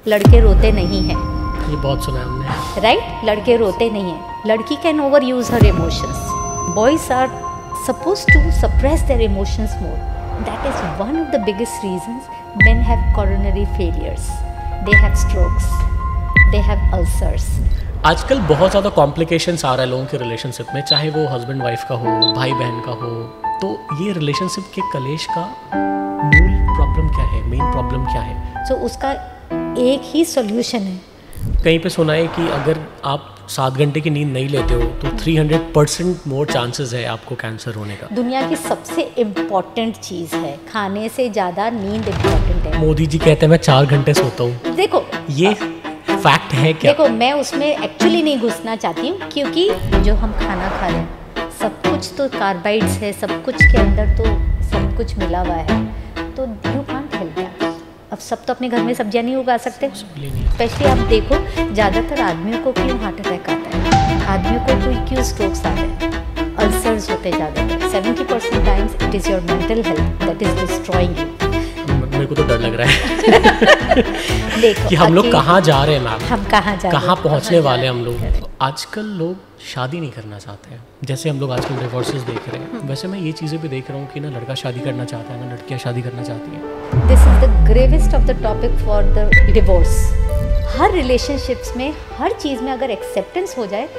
लड़के रोते नहीं हैं। ये बहुत सुना है हमने। राइट, लड़के रोते नहीं हैं। लड़की can over use her emotions. Boys are suppose to suppress their emotions more. That is one of the biggest reasons men have coronary failures, they have strokes, they have ulcers. आजकल बहुत ज़्यादा complications आ रहा है लोगों के relationship में, चाहे वो हस्बैंड वाइफ का हो, भाई बहन का हो। तो ये रिलेशनशिप के कलेश का मूल प्रॉब्लम क्या है, मेन प्रॉब्लम क्या है? So उसका एक ही सॉल्यूशन है। कहीं पे सुना है कि अगर आप 7 घंटे की नींद नहीं लेते हो तो 300% मोर चांसेस है आपको कैंसर होने का। दुनिया की सबसे इम्पोर्टेंट चीज़ है, खाने से ज़्यादा नींद इम्पोर्टेंट है। मोदी जी कहते हैं मैं 4 घंटे सोता हूँ। देखो ये फैक्ट है क्या? देखो, मैं उसमें एक्चुअली नहीं घुसना चाहती हूँ, क्योंकि जो हम खाना खा रहे हैं सब कुछ तो कार्बाइड्स है, सब कुछ के अंदर तो सब कुछ मिला हुआ है। तो यू कांट हेल्प दैट। अब सब तो अपने घर में सब्जियां नहीं उगा सकते। स्पेशली आप देखो, ज़्यादातर आदमियों को क्यों हार्ट अटैक आता है, आदमियों को क्यों स्ट्रोक्स आते हैं, अल्सर्स होते ज़्यादातर। 70% times it is your mental health that is destroying you. मेरे को तो डर लग रहा है देखो कि हम लोग कहाँ जा रहे हैं मैम, हम कहाँ जा रहे हैं, कहाँ पहुँचने वाले हम लोग। आजकल लोग शादी नहीं करना चाहते हैं, जैसे हम लोग आजकल डिवोर्सेस देख रहे हैं, वैसे मैं ये चीज़ें भी देख रहा हूँ कि ना लड़का शादी करना चाहता है, ना लड़कियाँ शादी करना चाहती हैं। This is the gravest of the topic for the divorce. Her relationships में, हर चीज़ में अगर एक्सेप्टेंस हो जाए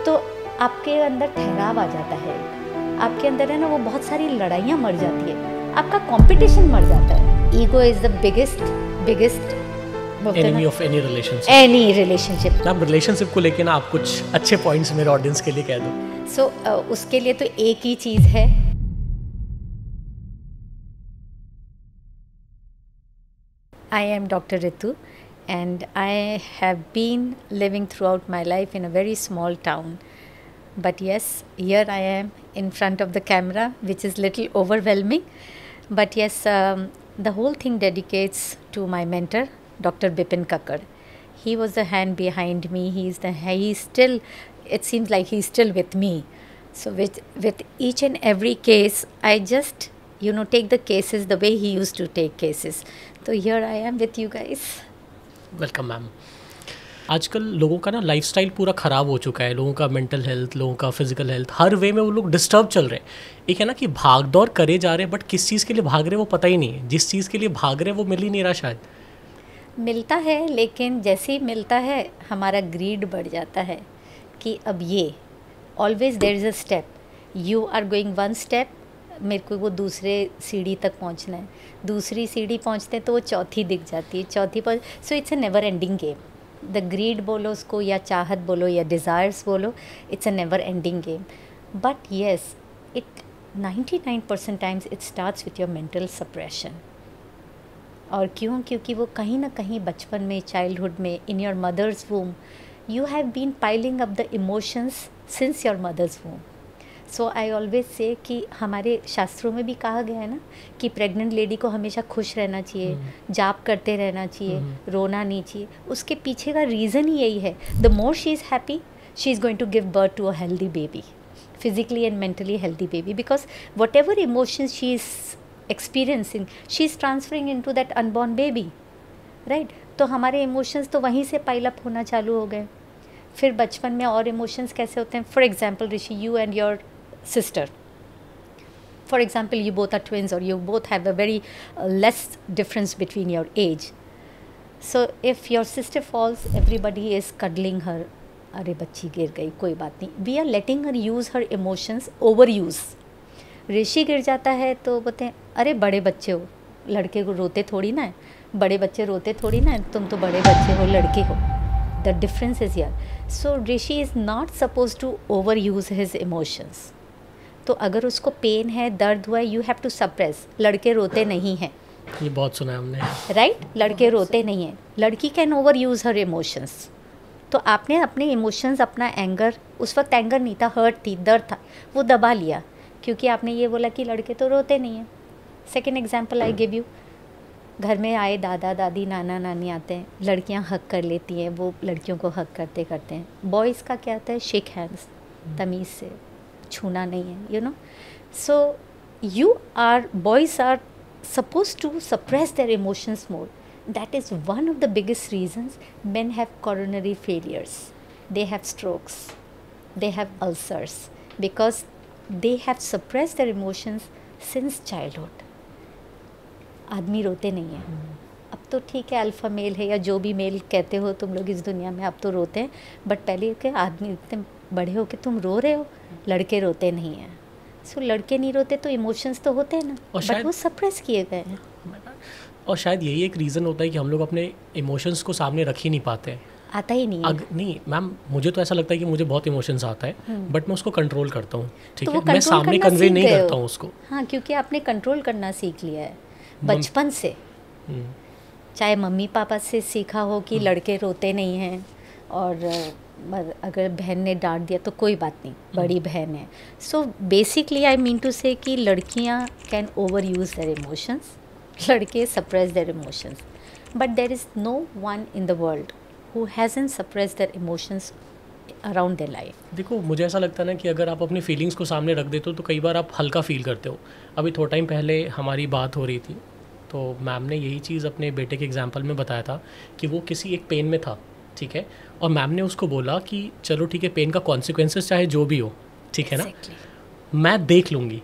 तो आपके अंदर ठहराव आ जाता है, आपके अंदर है ना वो बहुत सारी लड़ाइयाँ मर जाती है, आपका कंपटीशन मर जाता है। Ego is the biggest enemy of any relationship. Ma'am relationship को लेके ना आप कुछ अच्छे पॉइंट्स मेरे ऑडियंस के लिए कह दो। सो उसके लिए तो एक ही चीज़ है, I am Dr. Ritu and I have been living throughout my life in a very small town. But yes, here I am in front of the camera, which is little overwhelming. But yes, the whole thing dedicates to my mentor, Dr. Bipin Kakkad. He was the hand behind me. He's still, it seems like he's still with me. So with each and every case, I just, take the cases the way he used to take cases. So here I am with you guys. Welcome ma'am. आजकल लोगों का ना lifestyle पूरा ख़राब हो चुका है, लोगों का मेंटल हेल्थ, लोगों का फिजिकल हेल्थ, हर वे में वो लोग डिस्टर्ब चल रहे हैं। एक है ना कि भाग दौड़ करे जा रहे हैं, बट किस चीज़ के लिए भाग रहे हैं वो पता ही नहीं है, जिस चीज़ के लिए भाग रहे हैं वो मिल ही नहीं रहा शायद। मिलता है, लेकिन जैसे ही मिलता है हमारा ग्रीड बढ़ जाता है कि अब ये always there is a step, you are going one step, मेरे को वो दूसरे सीढ़ी तक पहुंचना है, दूसरी सीढ़ी पहुंचते तो वो चौथी दिख जाती है, चौथी पर। So it's a never ending game. The greed बोलो उसको, या चाहत बोलो, या डिज़ायर्स बोलो, it's a never ending game. But yes, it 99% times it starts with your mental suppression. और क्यों? क्योंकि वो कहीं ना कहीं बचपन में, चाइल्डहुड में, in your mother's womb, you have been piling up the emotions since your mother's womb. So I always से कि हमारे शास्त्रों में भी कहा गया है ना कि प्रेग्नेंट लेडी को हमेशा खुश रहना चाहिए, जाप करते रहना चाहिए, रोना नहीं चाहिए। उसके पीछे का रीज़न ही यही है, the more she is happy, she is going to give birth to a healthy baby, physically and mentally healthy baby, because whatever emotions she is experiencing, she is transferring into that unborn baby, right. तो हमारे emotions तो वहीं से pile up होना चालू हो गए। फिर बचपन में और इमोशंस कैसे होते हैं? For example Rishi, you and your sister, for example, you both are twins, or you both have a very less difference between your age. So if your sister falls, everybody is cuddling her, अरे बच्ची गिर गई, कोई बात नहीं, we are letting her use her emotions, overuse. ऋषि गिर जाता है तो बोलते हैं अरे बड़े बच्चे हो, लड़के को रोते थोड़ी ना है, बड़े बच्चे रोते थोड़ी ना है, तुम तो बड़े बच्चे हो, लड़के हो। The difference is here. So Rishi is not supposed to overuse his emotions. तो अगर उसको पेन है, दर्द हुआ है, यू हैव टू सप्रेस। लड़के रोते नहीं हैं, ये बहुत सुना है हमने। राइट, लड़के रोते नहीं हैं। लड़की can over use her emotions. तो आपने अपने इमोशंस, अपना एंगर, उस वक्त एंगर नहीं था, हर्ट थी, दर्द था, वो दबा लिया क्योंकि आपने ये बोला कि लड़के तो रोते नहीं हैं। Second example I give you, घर में आए दादा दादी, नाना नानी आते हैं, लड़कियां हक कर लेती हैं, वो लड़कियों को हक करते करते हैं। बॉयज़ का क्या होता है? शेक हैंड्स, तमीज़ से, छूना नहीं है, सो you are, boys are supposed to suppress their emotions more. That is one of the biggest reasons men have coronary failures, they have strokes, they have ulcers, because they have suppressed their emotions since childhood. आदमी रोते नहीं हैं. अब तो ठीक है, alpha mail है या जो भी मेल कहते हो तुम लोग इस दुनिया में, अब तो रोते हैं. बट पहले के आदमी इतने बड़े हो के तुम रो रहे हो, लड़के रोते नहीं हैं. सो लड़के नहीं रोते तो इमोशंस तो होते हैं ना, बट वो सप्रेस किए गए हैं. और शायद यही एक रीज़न होता है कि हम लोग अपने इमोशंस को सामने रख ही नहीं पाते. आता ही नहीं है. नहीं मैम, मुझे तो ऐसा लगता है कि मुझे बहुत इमोशंस आता है, बट मैं उसको कंट्रोल करता हूँ. ठीक तो है, मैं सामने कन्वे नहीं करता हूँ उसको. हाँ, क्योंकि आपने कंट्रोल करना सीख लिया है बचपन से. चाहे मम्मी पापा से सीखा हो कि लड़के रोते नहीं हैं, और अगर बहन ने डांट दिया तो कोई बात नहीं, बड़ी बहन है. So basically I mean to say कि लड़कियां can over use their emotions, लड़के suppress their emotions. But there is no one in the world who hasn't suppress their emotions around their life. देखो, मुझे ऐसा लगता है ना कि अगर आप अपनी फीलिंग्स को सामने रख देते हो तो कई बार आप हल्का फील करते हो. अभी थोड़ा टाइम पहले हमारी बात हो रही थी, तो मैम ने यही चीज़ अपने बेटे के एग्जांपल में बताया था कि वो किसी एक पेन में था. ठीक है, और मैम ने उसको बोला कि चलो ठीक है, पेन का कॉन्सिक्वेंसेस चाहे जो भी हो, ठीक है ना, मैं देख लूँगी.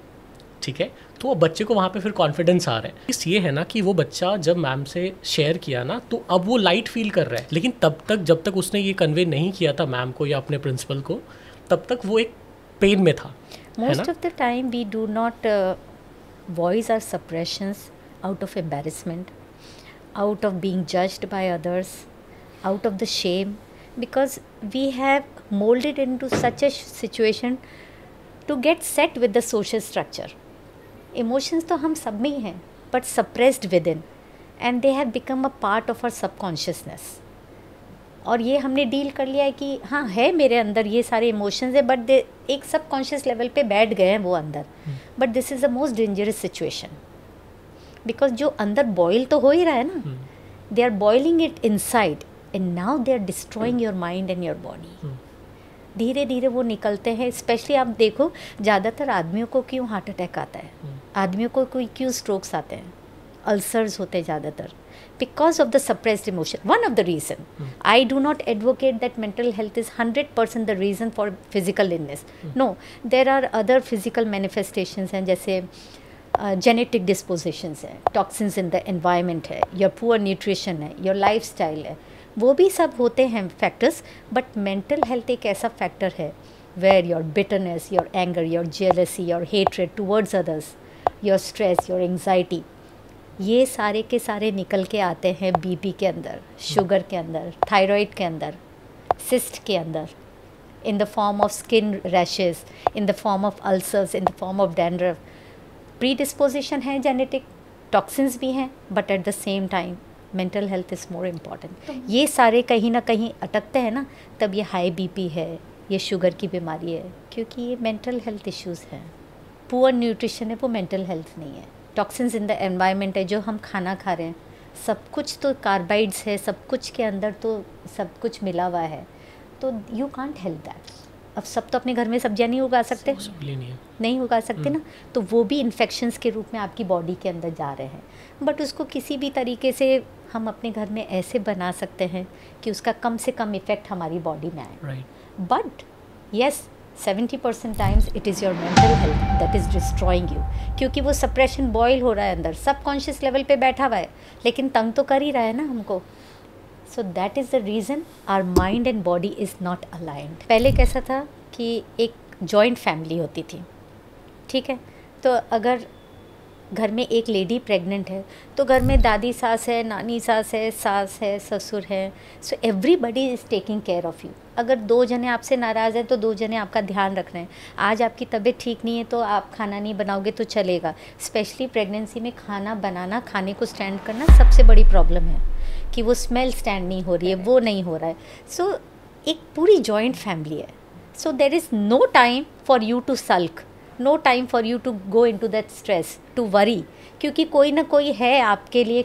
ठीक है, तो वो बच्चे को वहाँ पे फिर कॉन्फिडेंस आ रहा है. इस ये है ना कि वो बच्चा जब मैम से शेयर किया ना, तो अब वो लाइट फील कर रहा है. लेकिन तब तक, जब तक उसने ये कन्वे नहीं किया था मैम को या अपने प्रिंसिपल को, तब तक वो एक पेन में था. Most of the time we do not voice our suppressions out of embarrassment, out of being judged by others, out of the shame, because we have molded into such a situation to get set with the social structure. Emotions तो हम सब में ही हैं, but suppressed within, and they have become a part of our subconsciousness. और ये हमने deal कर लिया है कि हाँ है मेरे अंदर ये सारे इमोशंस है, बट दे एक सबकॉन्शियस लेवल पे बैठ गए हैं वो अंदर. But this is the most dangerous situation, because जो अंदर बॉयल तो हो ही रहा है ना, they are boiling it inside and now they are destroying your mind and your body. धीरे धीरे वो निकलते हैं. स्पेशली आप देखो, ज़्यादातर आदमियों को क्यों हार्ट अटैक आता है, आदमियों को कोई क्यों स्ट्रोक्स आते हैं, अल्सर्स होते हैं ज़्यादातर, because of the suppressed emotion. One of the reason, I do not advocate that mental health is 100% the reason for physical illness. No, there are other physical manifestations हैं, जैसे जेनेटिक डिस्पोजिशंस है, toxins in the environment है, your poor nutrition है, your lifestyle है, वो भी सब होते हैं फैक्टर्स. बट मेंटल हेल्थ एक ऐसा फैक्टर है where your bitterness, your anger, your jealousy, your hatred towards others, your stress, your anxiety, ये सारे के सारे निकल के आते हैं बीपी के अंदर, शुगर के अंदर, थायराइड के अंदर, सिस्ट के अंदर, in the form of skin rashes, in the form of ulcers, in the form of dandruff. Predisposition है, जेनेटिक टॉक्सिन्स भी हैं, but at the same time mental health is more important. ये सारे कहीं ना कहीं अटकते हैं ना, तब ये हाई बीपी है, ये शुगर की बीमारी है, क्योंकि ये मेंटल हेल्थ इश्यूज़ हैं. पुअर न्यूट्रिशन है, वो मेंटल हेल्थ नहीं है. टॉक्सिन्स इन द एनवायरनमेंट है, जो हम खाना खा रहे हैं, सब कुछ तो कार्बाइड्स है, सब कुछ के अंदर तो सब कुछ मिला हुआ है, तो यू कांट हेल्प दैट. अब सब तो अपने घर में सब्जियां नहीं उगा सकते, नहीं उगा सकते ना, तो वो भी इन्फेक्शंस के रूप में आपकी बॉडी के अंदर जा रहे हैं. बट उसको किसी भी तरीके से हम अपने घर में ऐसे बना सकते हैं कि उसका कम से कम इफ़ेक्ट हमारी बॉडी में आए. But yes, 70% times it is your mental health that is destroying you, क्योंकि वो सप्रेशन बॉयल हो रहा है अंदर, सबकॉन्शियस लेवल पे बैठा हुआ है, लेकिन तंग तो कर ही रहा है ना हमको. So that is the reason our mind and body is not aligned. पहले कैसा था कि एक जॉइंट फैमिली होती थी, ठीक है, तो अगर घर में एक लेडी प्रेग्नेंट है तो घर में दादी सास है, नानी सास है, ससुर है, so everybody is taking care of you. अगर 2 जने आपसे नाराज़ हैं तो 2 जने आपका ध्यान रख रहे हैं. आज आपकी तबीयत ठीक नहीं है तो आप खाना नहीं बनाओगे तो चलेगा. स्पेशली प्रेगनेंसी में खाना बनाना, खाने को स्टैंड करना सबसे बड़ी प्रॉब्लम है कि वो स्मेल स्टैंड नहीं हो रही है, वो नहीं हो रहा है. सो एक पूरी जॉइंट फैमिली है. So there is no time for you to sulk, no time for you to go into that stress, to worry, क्योंकि कोई ना कोई है आपके लिए,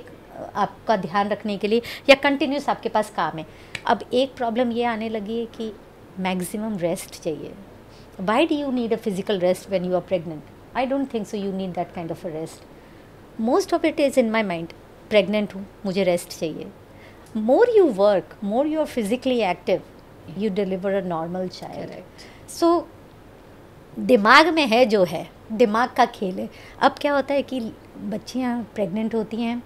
आपका ध्यान रखने के लिए, या कंटिन्यूस आपके पास काम है. अब एक प्रॉब्लम ये आने लगी है कि मैक्सिमम रेस्ट चाहिए. Why do you need a physical rest when you are pregnant? I don't think so you need that kind of a rest. Most of it is in my mind. Pregnant हूँ, मुझे rest चाहिए. More you work, more you are physically active, you deliver a normal child. So दिमाग में है जो है, दिमाग का खेल है. अब क्या होता है कि बच्चियाँ प्रेग्नेंट होती हैं,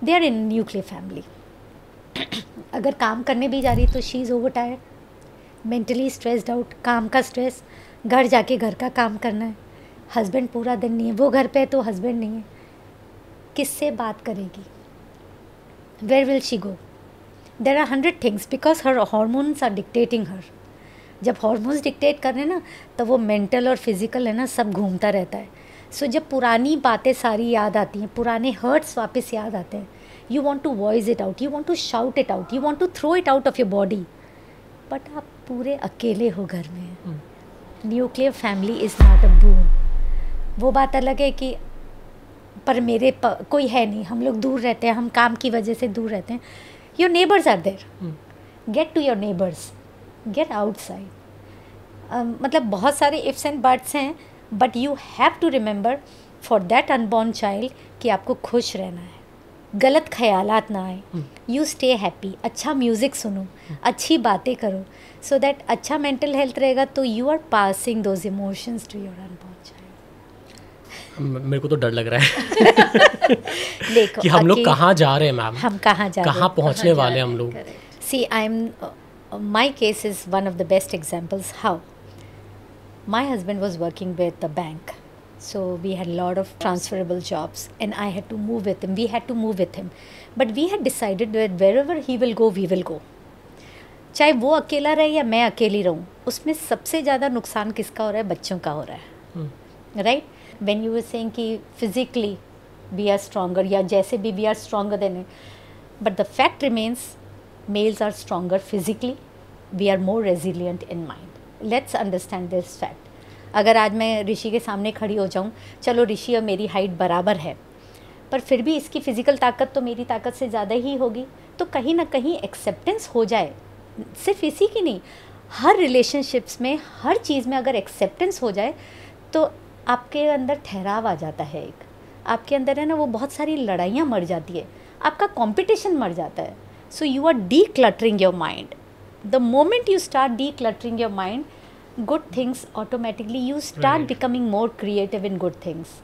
they are in nuclear family. अगर काम करने भी जा रही तो she is over tired, mentally stressed out, काम का स्ट्रेस, घर जाके घर का काम करना है, हस्बैंड पूरा दिन नहीं है, वो घर पे है तो हस्बैंड नहीं है, किससे बात करेगी, where will she go. There are 100 things because her hormones are dictating her. जब हॉर्मोन्स डिक्टेट कर रहे हैं ना, तो वो मेंटल और फिजिकल है ना, सब घूमता रहता है. सो जब पुरानी बातें सारी याद आती हैं, पुराने हर्ट्स वापस याद आते हैं, you want to voice it out, you want to shout it out, you want to throw it out of your body, but आप पूरे अकेले हो घर में. Nuclear family is not a boom. वो बात अलग है कि पर मेरे कोई है नहीं, हम लोग दूर रहते हैं, हम काम की वजह से दूर रहते हैं. Your neighbours are there, get to your neighbours, get outside. मतलब बहुत सारे इफ्स एंड बट्स हैं, but you have to remember for that unborn child कि आपको खुश रहना है, गलत ख्यालात ना आए, यू स्टे हैप्पी, अच्छा म्यूज़िक सुनो, अच्छी बातें करो, सो दैट अच्छा मेंटल हेल्थ रहेगा. तो you are passing those emotions to your unborn child. मेरे को तो डर लग रहा है देखो कि हम लोग कहाँ जा रहे हैं मैम, हम कहाँ जा रहे हैं, कहाँ पहुँचने वाले हैं हम लोग. See I am, my case is one of the best examples how my husband was working with the bank, so we had a lot of transferable jobs and I had to move with him, we had to move with him, but we had decided that wherever he will go we will go. चाहे वो अकेला रहे या मैं अकेली रहूँ, उसमें सबसे ज़्यादा नुकसान किसका हो रहा है, बच्चों का हो रहा है. Right, when you were saying कि फिजिकली वी आर स्ट्रॉन्गर, या जैसे भी we are stronger than it, but the fact remains males are stronger physically, we are more resilient in mind. Let's understand this fact. अगर आज मैं ऋषि के सामने खड़ी हो जाऊँ, चलो ऋषि और मेरी हाइट बराबर है, पर फिर भी इसकी फ़िज़िकल ताकत तो मेरी ताकत से ज़्यादा ही होगी, तो कहीं ना कहीं एक्सेप्टेंस हो जाए. सिर्फ इसी की नहीं, हर रिलेशनशिप्स में, हर चीज़ में अगर एक्सेप्टेंस हो जाए तो आपके अंदर ठहराव आ जाता है. एक आपके अंदर है ना, वो बहुत सारी लड़ाइयाँ मर जाती है, आपका कंपटीशन मर जाता है. So you are decluttering your mind. The moment you start decluttering your mind, good things automatically, you start becoming more creative in good things.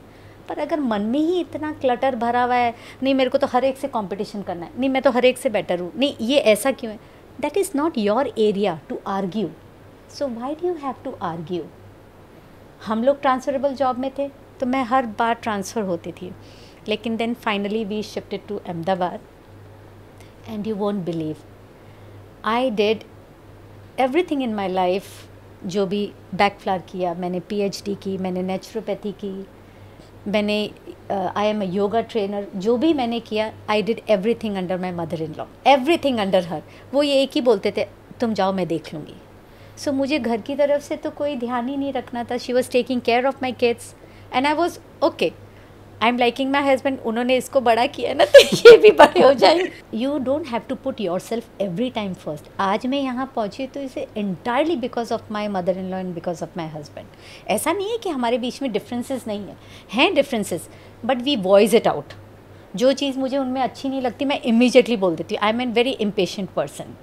पर अगर मन में ही इतना क्लटर भरा हुआ है, नहीं मेरे को तो हर एक से कंपटीशन करना है, नहीं मैं तो हर एक से बेटर हूँ, नहीं ये ऐसा क्यों है, that is not your area to argue. So why do you have to argue? हम लोग ट्रांसफरेबल जॉब में थे, तो मैं हर बार ट्रांसफ़र होती थी, लेकिन then finally we shifted to Ahmedabad. And you won't believe, I did everything in my life. जो भी बैकफ्लार किया मैंने, PhD की मैंने, नेचुरोपैथी की मैंने, I am a yoga trainer, जो भी मैंने किया, I did everything under my mother in law, everything under her. वो ये एक ही बोलते थे, तुम जाओ मैं देख लूँगी. सो मुझे घर की तरफ से तो कोई ध्यान ही नहीं रखना था. She was taking care of my kids and I was okay. I am liking my husband, उन्होंने इसको बड़ा किया ना तो ये भी बड़े हो जाएंगे. You don't have to put yourself every time first. आज मैं यहाँ पहुँची तो इसे entirely because of my mother in law and because of my husband. ऐसा नहीं है कि हमारे बीच में डिफरेंसेस नहीं है, हैं differences, but we voice it out. जो चीज़ मुझे उनमें अच्छी नहीं लगती मैं इमीजिएटली बोल देती हूँ. I am an very impatient person.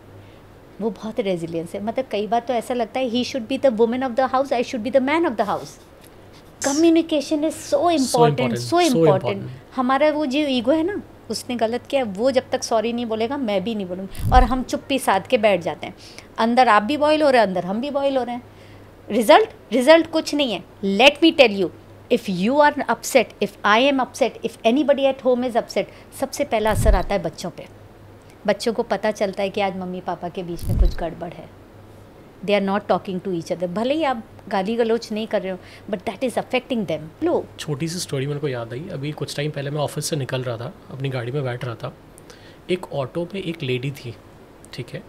वो बहुत रेजिलियंस है. मतलब कई बार तो ऐसा लगता है he should be the women of the house, I should be the man of the house. Communication is so important, so important. हमारा वो जो ईगो है ना, उसने गलत किया, वो जब तक सॉरी नहीं बोलेगा मैं भी नहीं बोलूँगी, और हम चुप्पी साध के बैठ जाते हैं. अंदर आप भी बॉयल हो रहे हैं, अंदर हम भी बॉयल हो रहे हैं. रिजल्ट कुछ नहीं है. Let me tell you, if you are upset, if I am upset, if anybody at home is upset, सबसे पहला असर आता है बच्चों पे. बच्चों को पता चलता है कि आज मम्मी पापा के बीच में कुछ गड़बड़ है. They are not talking to each other. भले ही आप गाली गलोच नहीं कर रहे हो, but that is affecting them. लो, छोटी सी स्टोरी मेरे को याद आई. अभी कुछ टाइम पहले मैं ऑफिस से निकल रहा था, अपनी गाड़ी में बैठ रहा था. एक ऑटो में एक लेडी थी, ठीक है,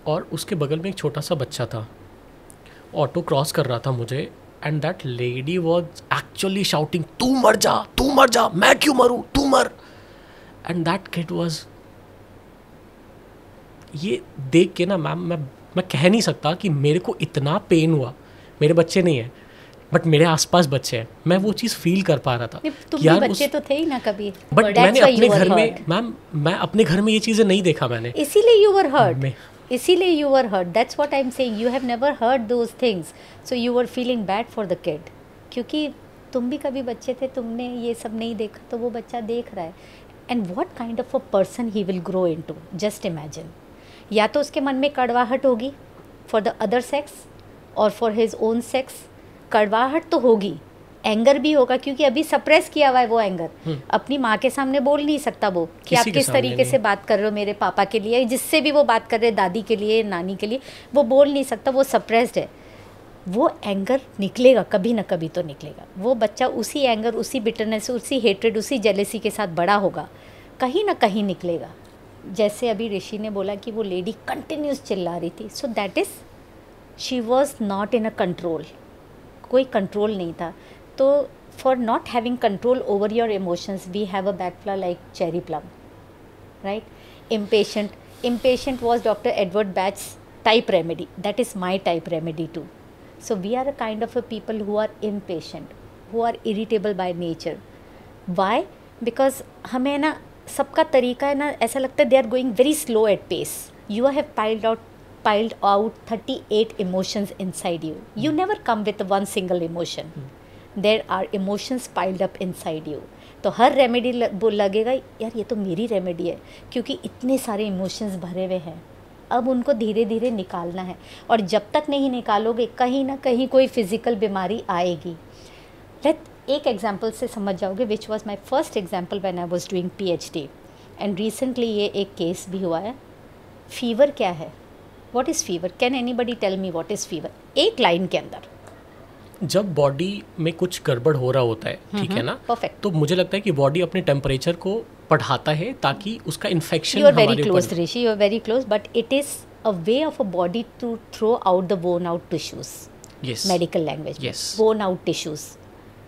और उसके बगल में एक छोटा सा बच्चा था. ऑटो क्रॉस कर रहा था मुझे, and that lady was actually shouting, तू मर जा, मैं क्यों मरूँ, तू मर. एंड दैट किड वॉज, ये देख के ना मैम, मैं कह नहीं सकता कि मेरे को इतना पेन हुआ. मेरे बच्चे नहीं है, बट मेरे आसपास बच्चे हैं, मैं वो चीज़ फील कर पा रहा था। तुम भी बच्चे तो थे ही ना कभी, बट मैंने अपने घर में, मैम मैं अपने घर में ये चीज़ें नहीं देखा मैंने, इसीलिए यू वर हर्ट, इसीलिए you were hurt, that's what I am saying, you have never hurt those things, so you were feeling bad for the kid, क्योंकि तुम भी कभी बच्चे थे, तुमने ये सब नहीं देखा, तो वो बच्चा देख रहा है। And what kind of a person he will grow into, just imagine. या तो उसके मन में कड़वाहट होगी फॉर द अदर सेक्स और फॉर हिज ओन सेक्स, कड़वाहट तो होगी, एंगर भी होगा, क्योंकि अभी सप्रेस किया हुआ है वो एंगर, अपनी माँ के सामने बोल नहीं सकता वो कि आप किस तरीके से बात कर रहे हो मेरे पापा के लिए, जिससे भी वो बात कर रहे, दादी के लिए, नानी के लिए, वो बोल नहीं सकता, वो सप्रेस्ड है। वो एंगर निकलेगा, कभी ना कभी तो निकलेगा। वो बच्चा उसी एंगर, उसी बिटरनेस, उसी हेट्रेड, उसी जेलेसी के साथ बड़ा होगा, कहीं ना कहीं निकलेगा। जैसे अभी ऋषि ने बोला कि वो लेडी कंटिन्यूस चिल्ला रही थी, so that is she was not in a control, कोई कंट्रोल नहीं था। तो for not having control over your emotions we have a Bach flower like cherry plum, right? Impatient was Dr. Edward Bach's type remedy. That is my type remedy too. So we are a kind of a people who are impatient, who are irritable by nature. Why? Because हमें ना सबका तरीका है ना, ऐसा लगता है they are going very slow at pace. You have piled out 38 emotions inside you. You never come with one single emotion. There are emotions piled up inside you. तो हर रेमेडी लगेगा यार ये तो मेरी रेमेडी है, क्योंकि इतने सारे इमोशंस भरे हुए हैं, अब उनको धीरे धीरे निकालना है। और जब तक नहीं निकालोगे कहीं ना कहीं कोई फिज़िकल बीमारी आएगी। एक एग्जांपल से समझ जाओगे, which was my first example when I was doing PhD and recently ये एक केस भी हुआ है। फीवर क्या है? What is fever? Can anybody tell me what is fever? एक लाइन के अंदर। जब बॉडी में कुछ गड़बड़ हो रहा होता है, ठीक है ना, परफेक्ट, तो मुझे लगता है कि बॉडी अपने टेम्परेचर को बढ़ाता है ताकि उसका infection, you are very close Rishi, you are very close, but it is a way of a body to throw out the burnt out tissues, medical language में बोन आउट टिश्यूज,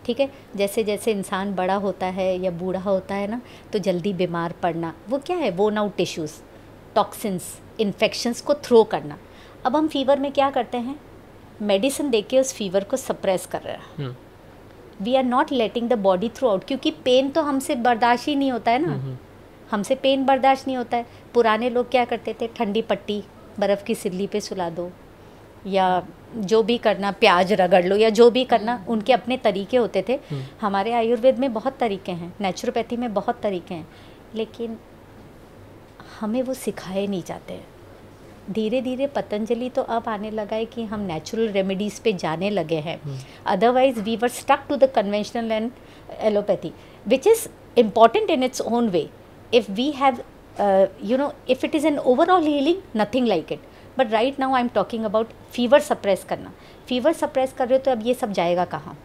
ठीक है। जैसे जैसे इंसान बड़ा होता है या बूढ़ा होता है ना, तो जल्दी बीमार पड़ना, वो क्या है? Bone out tissues, toxins, infections को थ्रो करना। अब हम फीवर में क्या करते हैं? मेडिसिन देके उस फीवर को सप्रेस कर रहे हैं। We are not letting the body through out, क्योंकि पेन तो हमसे बर्दाश्त ही नहीं होता है ना, हमसे पेन बर्दाश्त नहीं होता है। पुराने लोग क्या करते थे? ठंडी पट्टी बर्फ़ की सिल्ली पे सुला दो, या जो भी करना, प्याज रगड़ लो, या जो भी करना, उनके अपने तरीके होते थे। हमारे आयुर्वेद में बहुत तरीके हैं, नेचुरोपैथी में बहुत तरीके हैं, लेकिन हमें वो सिखाए नहीं जाते हैं। धीरे धीरे पतंजलि तो अब आने लगा है कि हम नेचुरल रेमेडीज़ पे जाने लगे हैं। Otherwise we were stuck to the conventional and allopathy, which is important in its own way. If we have if it is an overall healing, nothing like it. But right now I am talking about fever suppress करना। Fever suppress कर रहे हो तो अब ये सब जाएगा कहाँ?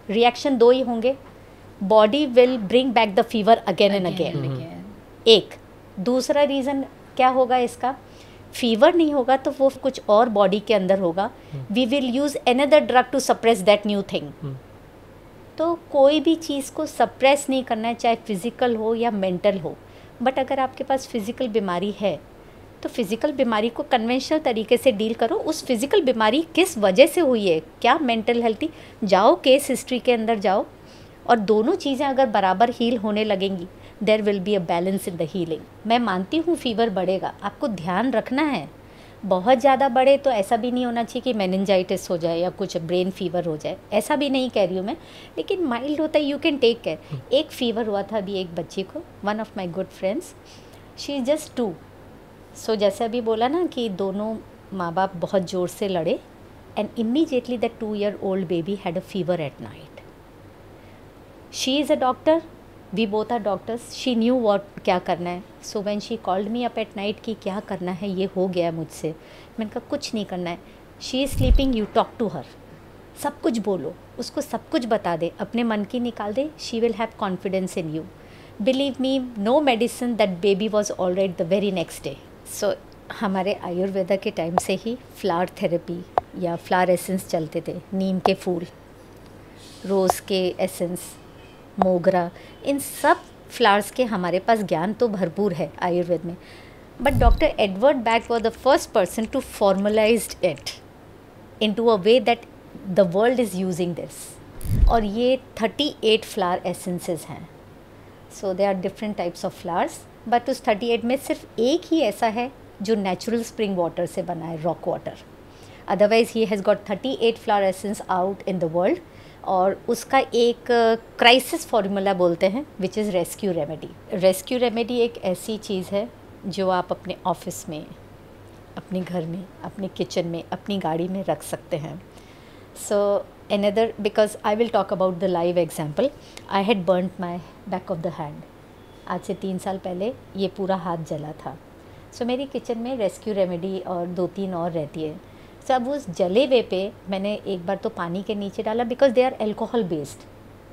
रिएक्शन दो ही होंगे, body will bring back the fever again and again. एक दूसरा रीज़न क्या होगा इसका? फीवर नहीं होगा तो वो कुछ और बॉडी के अंदर होगा। We will use another drug to suppress that new thing. तो कोई भी चीज़ को सप्रेस नहीं करना है, चाहे फिज़िकल हो या मेंटल हो। बट अगर आपके पास फिज़िकल बीमारी है तो फिज़िकल बीमारी को कन्वेंशनल तरीके से डील करो। उस फिज़िकल बीमारी किस वजह से हुई है, क्या मेंटल हेल्थ, जाओ केस हिस्ट्री के अंदर जाओ, और दोनों चीज़ें अगर बराबर हील होने लगेंगी, there will be a balance in the healing. मैं मानती हूँ फीवर बढ़ेगा, आपको ध्यान रखना है। बहुत ज़्यादा बढ़े तो ऐसा भी नहीं होना चाहिए कि मेनिंजाइटिस हो जाए या कुछ ब्रेन फीवर हो जाए, ऐसा भी नहीं कह रही हूँ मैं, लेकिन माइल्ड होता है, यू कैन टेक केयर। एक फीवर हुआ था अभी एक बच्ची को, one of my good friends, she is just 2। सो जैसे अभी बोला ना कि दोनों माँ बाप बहुत ज़ोर से लड़े, and immediately that 2-year-old baby had a fever at night. She is a doctor, we both are doctors, she knew what क्या करना है। So when she called me up at night कि क्या करना है, ये हो गया मुझसे, मैंने कहा कुछ नहीं करना है, she is sleeping, you talk to her, सब कुछ बोलो, उसको सब कुछ बता दे, अपने मन की निकाल दे, she will have confidence in you. Believe me, no medicine, that baby was all right the very next day. So हमारे आयुर्वेदा के टाइम से ही फ्लावर थेरेपी या फ्लावर एसेंस चलते थे, नीम के फूल, रोज़ के एसेंस, मोगरा, इन सब फ्लावर्स के हमारे पास ज्ञान तो भरपूर है आयुर्वेद में। But doctor Edward Bach was the first person to formalized it into a way that the world is using this. और ये 38 फ्लावर एसेंसेस हैं। So they are different types of flowers, but उस 38 में सिर्फ एक ही ऐसा है जो नेचुरल स्प्रिंग वाटर से बना है, rock water. Otherwise he has got 38 flower essence out in the world. और उसका एक क्राइसिस फार्मूला बोलते हैं, which is rescue remedy. Rescue remedy एक ऐसी चीज़ है जो आप अपने ऑफिस में, अपने घर में, अपने किचन में, अपनी गाड़ी में रख सकते हैं। So another, because I will talk about the live example, I had burnt my back of the hand. आज से 3 साल पहले ये पूरा हाथ जला था। सो मेरी किचन में रेस्क्यू रेमेडी और 2-3 और रहती है। सो अब उस जले हुए पे मैंने एक बार तो पानी के नीचे डाला, because they are alcohol based,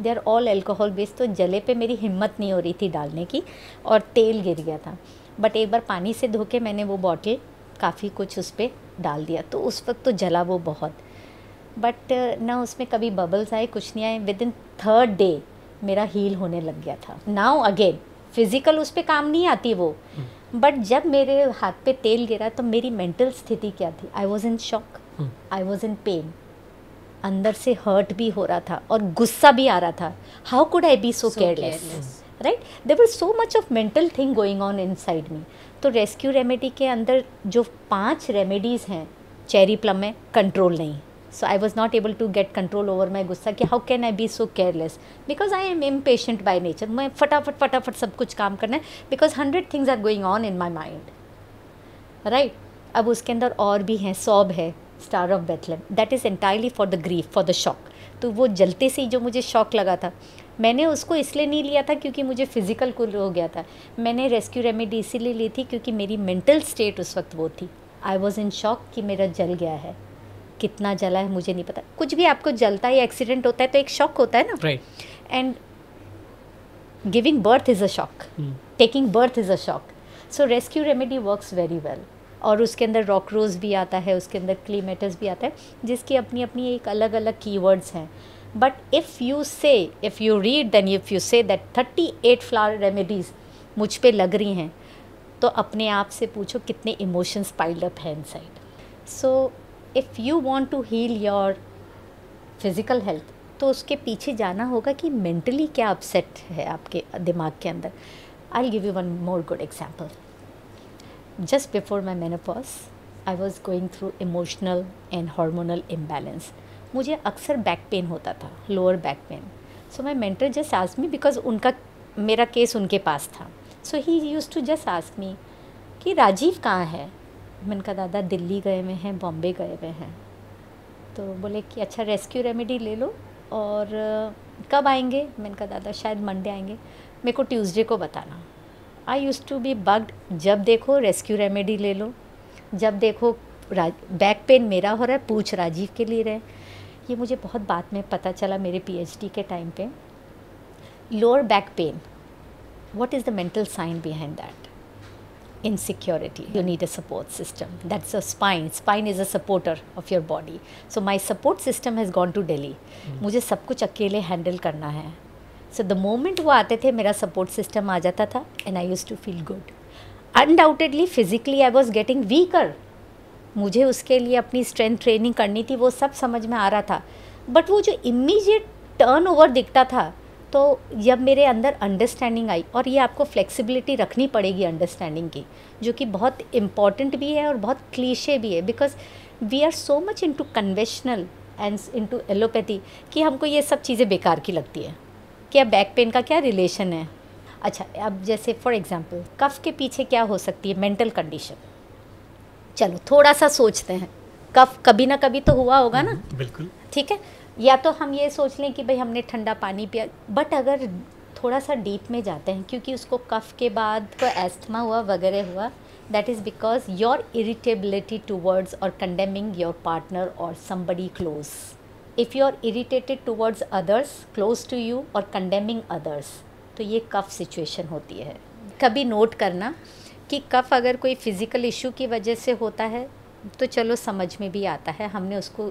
they are all alcohol based. तो जले पे मेरी हिम्मत नहीं हो रही थी डालने की और तेल गिर गया था। बट एक बार पानी से धो के मैंने वो बॉटल काफ़ी कुछ उस पर डाल दिया, तो उस वक्त तो जला वो बहुत, बट ना उसमें कभी बबल्स आए, कुछ नहीं आए। विद इन 3rd डे मेरा हील होने लग गया था। नाउ अगेन फिज़िकल उस पर काम नहीं आती वो, बट जब मेरे हाथ पे तेल गिरा तो मेरी मेंटल स्थिति क्या थी? I was in shock, I was in pen, अंदर से हर्ट भी हो रहा था और गुस्सा भी आ रहा था। How could I be so careless, right? There was so much of mental thing going on inside me. तो रेस्क्यू रेमेडी के अंदर जो 5 रेमेडीज़ हैं चेरी प्लम में, कंट्रोल नहीं। So I was not able to get control over my गुस्सा कि how can I be so careless, because I am impatient by nature. मैं फटाफट सब कुछ काम करना है, because 100 things are going on in my mind, right? अब उसके अंदर और भी हैं, सॉब है, star of Bethlehem, that is entirely for the grief, for the shock. तो वो जलते से ही जो मुझे शॉक लगा था, मैंने उसको इसलिए नहीं लिया था क्योंकि मुझे फिज़िकल कुल हो गया था। मैंने रेस्क्यू रेमेडी इसीलिए ली थी क्योंकि मेरी मेंटल स्टेट उस वक्त वो थी। आई वॉज इन शॉक कि मेरा जल गया है। कितना जला है मुझे नहीं पता। कुछ भी आपको जलता है या एक्सीडेंट होता है तो एक शॉक होता है ना, right? And giving birth is a shock, taking birth is a shock. So rescue remedy works very well. और उसके अंदर रॉक रोज भी आता है, उसके अंदर क्लीमेटस भी आता है, जिसकी अपनी अपनी एक अलग अलग कीवर्ड्स हैं। But if you read then if you say that 38 flower remedies मुझ पे लग रही हैं, तो अपने आप से पूछो कितने इमोशंस पाइल्ड अप है inside. So if you want to heal your physical health, तो उसके पीछे जाना होगा कि मेंटली क्या अपसेट है आपके दिमाग के अंदर। I will give you one more good example. Just before my menopause I was going through emotional and hormonal imbalance. मुझे अक्सर बैक पेन होता था, lower back pain. So my mentor just asked me, because उनका मेरा case उनके पास था, so he used to just ask me कि राजीव कहाँ है। मैंने कहा दादा दिल्ली गए हुए हैं, बॉम्बे गए हुए हैं। तो बोले कि अच्छा रेस्क्यू रेमेडी ले लो और कब आएंगे। मैंने कहा दादा शायद मंडे आएंगे, मेरे को ट्यूसडे को बताना। I used to be bugged, जब देखो रेस्क्यू रेमेडी ले लो, जब देखो बैक पेन मेरा हो रहा है, पूछ राजीव के लिए रहे। ये मुझे बहुत बाद में पता चला मेरे PhD के टाइम पे। Lower back pen, what is the mental sign behind that? Insecurity. You need a support system. That's a spine. Spine is a supporter of your body. So my support system has gone to Delhi. मुझे सब कुछ अकेले handle करना है। So the moment वो आते थे मेरा support system आ जाता था and I used to feel good. Undoubtedly physically I was getting weaker. मुझे उसके लिए अपनी स्ट्रेंथ ट्रेनिंग करनी थी, वो सब समझ में आ रहा था। बट वो जो इमीडिएट टर्न ओवर दिखता था, तो जब मेरे अंदर अंडरस्टैंडिंग आई, और ये आपको फ्लेक्सिबिलिटी रखनी पड़ेगी अंडरस्टैंडिंग की, जो कि बहुत इम्पॉर्टेंट भी है और बहुत क्लीशे भी है, because we are so much into conventional and into allopathy कि हमको ये सब चीज़ें बेकार की लगती है कि अब बैक पेन का क्या रिलेशन है। अच्छा, अब जैसे फॉर एग्जांपल कफ के पीछे क्या हो सकती है? Mental condition. चलो थोड़ा सा सोचते हैं, कफ कभी ना कभी तो हुआ होगा ना, बिल्कुल, ठीक है। या तो हम ये सोच लें कि भाई हमने ठंडा पानी पिया, बट अगर थोड़ा सा डीप में जाते हैं, क्योंकि उसको कफ के बाद कोई एस्थमा हुआ वगैरह हुआ, that is because your irritability towards और कंडेमिंग योर पार्टनर और somebody close. If you are irritated towards others close to you और कंडेमिंग अदर्स, तो ये कफ सिचुएशन होती है। कभी नोट करना कि कफ अगर कोई फिज़िकल इशू की वजह से होता है तो चलो समझ में भी आता है, हमने उसको,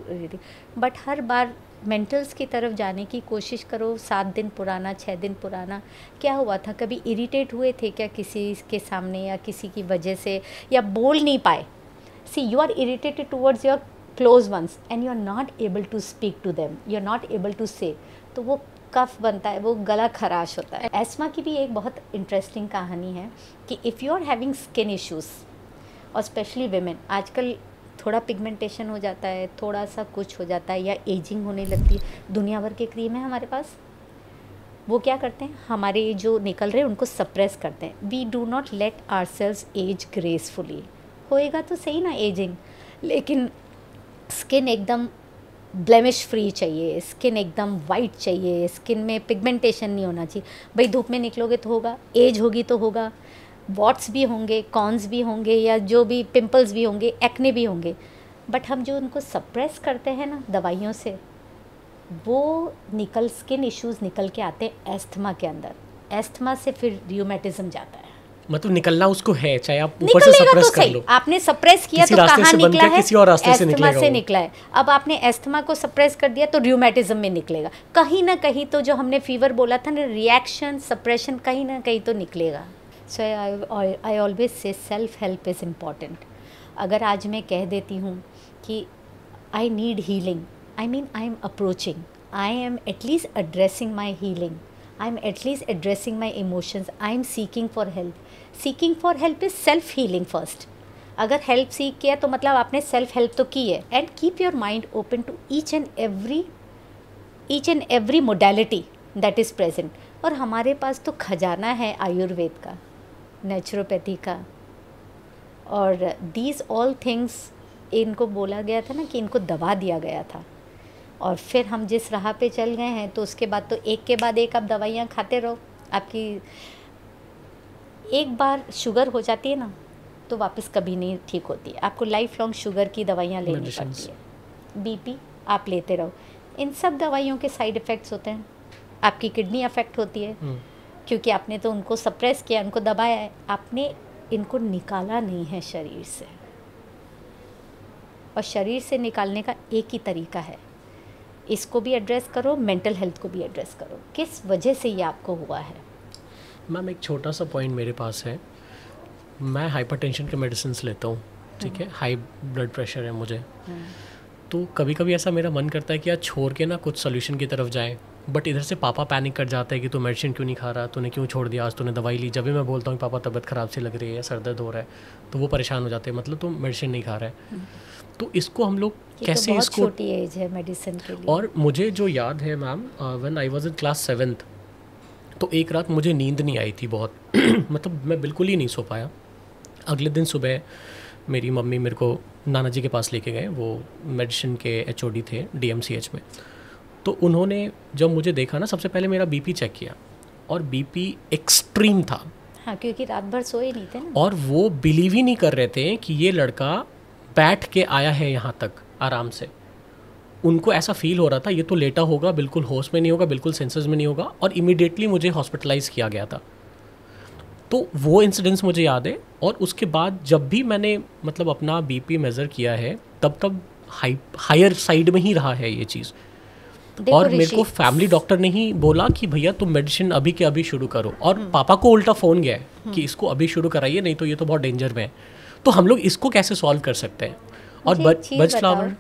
बट हर बार मेंटल्स की तरफ जाने की कोशिश करो। 7 दिन पुराना, 6 दिन पुराना क्या हुआ था, कभी इरिटेट हुए थे क्या किसी के सामने या किसी की वजह से, या बोल नहीं पाए। See you are irritated towards your close ones and you are not able to speak to them, you are not able to say, तो वो कफ बनता है, वो गला खराश होता है। एस्मा की भी एक बहुत इंटरेस्टिंग कहानी है कि if you are having skin issues, और स्पेशली विमेन, आजकल थोड़ा पिगमेंटेशन हो जाता है, थोड़ा सा कुछ हो जाता है, या एजिंग होने लगती है, दुनिया भर के क्रीम है हमारे पास, वो क्या करते हैं, हमारे जो निकल रहे हैं उनको सप्रेस करते हैं। We do not let our cells age gracefully. होएगा तो सही ना एजिंग, लेकिन स्किन एकदम ब्लेमिश फ्री चाहिए, स्किन एकदम वाइट चाहिए, स्किन में पिगमेंटेशन नहीं होना चाहिए। भाई धूप में निकलोगे तो होगा, एज होगी तो होगा, वॉट्स भी होंगे, कॉन्स भी होंगे, या जो भी पिंपल्स भी होंगे, एक्ने भी होंगे, बट हम जो उनको सप्रेस करते हैं ना दवाइयों से, वो स्किन इश्यूज़ निकल के आते हैं एस्थमा के अंदर। एस्थमा से फिर रियूमेटिज्म जाता है। मतलब निकलना उसको है, चाहे आप ऊपर से सप्रेस कर लो। आपने सप्रेस किया तो कहाँ निकला है, किसी और रास्ते से एस्थमा से निकला है। अब आपने एस्थमा को सप्रेस कर दिया तो रियूमेटिज्म में निकलेगा कहीं ना कहीं। तो जो हमने फीवर बोला था ना, रिएक्शन सप्रेशन कहीं ना कहीं तो निकलेगा। So I always say self help is important. अगर आज मैं कह देती हूँ कि I need healing, I mean I am approaching, I am at least addressing my healing, I am at least addressing my emotions, I am seeking for help. Seeking for help is self healing first. अगर help seek किया तो मतलब आपने self help तो की है। And keep your mind open to each and every modality that is present. और हमारे पास तो खजाना है आयुर्वेद का, नेचुरोपैथी का, और दीज ऑल थिंग्स, इनको बोला गया था ना कि इनको दबा दिया गया था, और फिर हम जिस राह पे चल गए हैं तो उसके बाद तो एक के बाद एक आप दवाइयाँ खाते रहो। आपकी एक बार शुगर हो जाती है ना तो वापस कभी नहीं ठीक होती है, आपको लाइफ लॉन्ग शुगर की दवाइयाँ लेनी पड़ती है। बीपी आप लेते रहो, इन सब दवाइयों के साइड इफ़ेक्ट्स होते हैं। आपकी किडनी अफेक्ट होती है क्योंकि आपने तो उनको सप्रेस किया, उनको दबाया है, आपने इनको निकाला नहीं है शरीर से। और शरीर से निकालने का एक ही तरीका है, इसको भी एड्रेस करो, मेंटल हेल्थ को भी एड्रेस करो, किस वजह से ये आपको हुआ है। मैम एक छोटा सा पॉइंट मेरे पास है, मैं हाइपरटेंशन के मेडिसिन लेता हूँ, ठीक है, हाई ब्लड प्रेशर है मुझे, तो कभी कभी ऐसा मेरा मन करता है कि यार छोड़ के ना कुछ सोल्यूशन की तरफ जाए, बट इधर से पापा पैनिक कर जाता है कि तू मेडिसिन क्यों नहीं खा रहा, तूने क्यों छोड़ दिया, आज तूने दवाई ली। जब भी मैं बोलता हूँ पापा तबीयत ख़राब सी लग रही है, सर दर्द हो रहा है, तो वो परेशान हो जाते हैं, मतलब तू मेडिसिन नहीं खा रहा है। तो इसको हम लोग कैसे, तो इसको छोटी एज है मेडिसिन के लिए। और मुझे जो याद है ma'am, when I was in class 7th, तो एक रात मुझे नींद नहीं आई थी बहुत मतलब मैं बिल्कुल ही नहीं सो पाया। अगले दिन सुबह मेरी मम्मी मेरे को नाना जी के पास लेके गए, वो मेडिसिन के HOD थे DMCH में। तो उन्होंने जब मुझे देखा ना, सबसे पहले मेरा BP चेक किया और BP एक्सट्रीम था। हाँ, क्योंकि रात भर सोए नहीं थे ना। और वो बिलीव ही नहीं कर रहे थे कि ये लड़का बैठ के आया है यहाँ तक आराम से। उनको ऐसा फील हो रहा था ये तो लेटा होगा, बिल्कुल होश में नहीं होगा, बिल्कुल सेंसेस में नहीं होगा। और इमीडिएटली मुझे हॉस्पिटलाइज किया गया था। तो वो इंसिडेंट्स मुझे याद है। और उसके बाद जब भी मैंने मतलब अपना BP मेज़र किया है, तब हायर साइड में ही रहा है ये चीज़। और मेरे को फैमिली डॉक्टर ने ही बोला कि भैया तुम मेडिसिन अभी के अभी शुरू करो। और पापा को उल्टा फ़ोन गया है कि इसको अभी शुरू कराइए, नहीं तो ये तो बहुत डेंजर में है। तो हम लोग इसको कैसे सॉल्व कर सकते हैं? और बज फ्लावर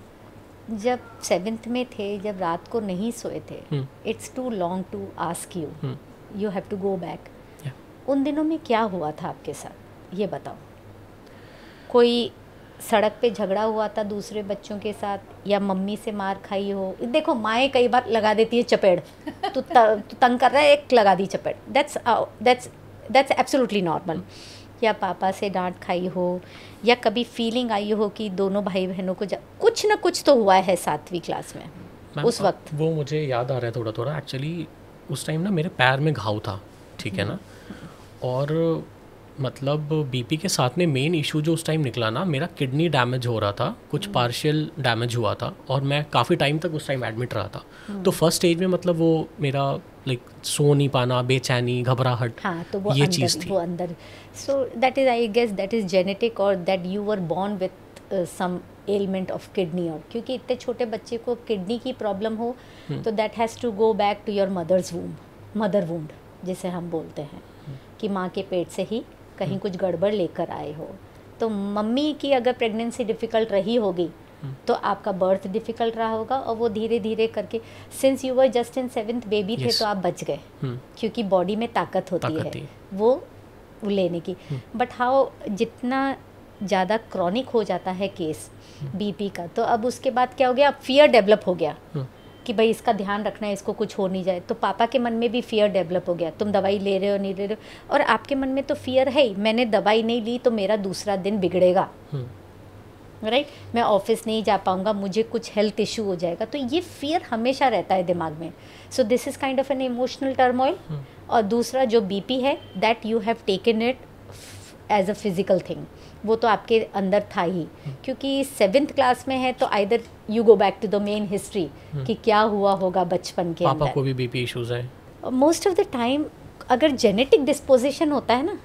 जब 7th में थे, जब रात को नहीं सोए थे, it's too long to ask you, you have to go back. उन दिनों में क्या हुआ था आपके साथ, ये बताओ। कोई सड़क पे झगड़ा हुआ था दूसरे बच्चों के साथ, या मम्मी से मार खाई हो? देखो माएँ कई बार लगा देती है चपेड़, तू तंग कर रहा है, एक लगा दी चपेड़, दैट्स एब्सोल्युटली नॉर्मल। या पापा से डांट खाई हो, या कभी फीलिंग आई हो कि दोनों भाई बहनों को कुछ ना कुछ तो हुआ है 7वीं क्लास में उस वक्त? वो मुझे याद आ रहा है थोड़ा थोड़ा। एक्चुअली उस टाइम ना मेरे पैर में घाव था, ठीक है ना। और मतलब BP के साथ में मेन इशू जो उस टाइम निकला ना, मेरा किडनी डैमेज हो रहा था, कुछ पार्शियल डैमेज हुआ था, और मैं काफ़ी टाइम तक उस टाइम एडमिट रहा था। तो फर्स्ट स्टेज में मतलब वो मेरा लाइक सो नहीं पाना, बेचैनी, घबराहट, हाँ, तो वो ये चीज़ थी। वो अंदर। So that is, I guess that is genetic, और that you were born with some element of kidney. और क्योंकि इतने छोटे बच्चे को किडनी की प्रॉब्लम हो तो that has to go back to your mother wound जिसे हम बोलते हैं, कि माँ के पेट से ही कहीं कुछ गड़बड़ लेकर आए हो। तो मम्मी की अगर प्रेगनेंसी डिफ़िकल्ट रही होगी तो आपका बर्थ डिफ़िकल्ट रहा होगा और वो धीरे धीरे करके, since you were just in 7th baby थे तो आप बच गए क्योंकि बॉडी में ताकत होती है वो लेने की। बट हाउ जितना ज़्यादा क्रॉनिक हो जाता है केस बीपी का, तो अब उसके बाद क्या हो गया, अब फियर डेवलप हो गया कि भाई इसका ध्यान रखना है, इसको कुछ हो नहीं जाए। तो पापा के मन में भी फियर डेवलप हो गया, तुम दवाई ले रहे हो नहीं ले रहे हो, और आपके मन में तो फियर है ही, मैंने दवाई नहीं ली तो मेरा दूसरा दिन बिगड़ेगा, राइट, मैं ऑफिस नहीं जा पाऊंगा, मुझे कुछ हेल्थ इशू हो जाएगा। तो ये फियर हमेशा रहता है दिमाग में। So this is kind of an emotional turmoil. और दूसरा जो बीपी है, that you have taken it as a physical thing, वो तो आपके अंदर था ही, क्योंकि 7th क्लास में है तो either you go back to the main history कि क्या हुआ होगा बचपन के अंदर। पापा को भी बीपी इश्यूज है मोस्ट ऑफ द टाइम। अगर जेनेटिक डिस्पोजिशन होता है ना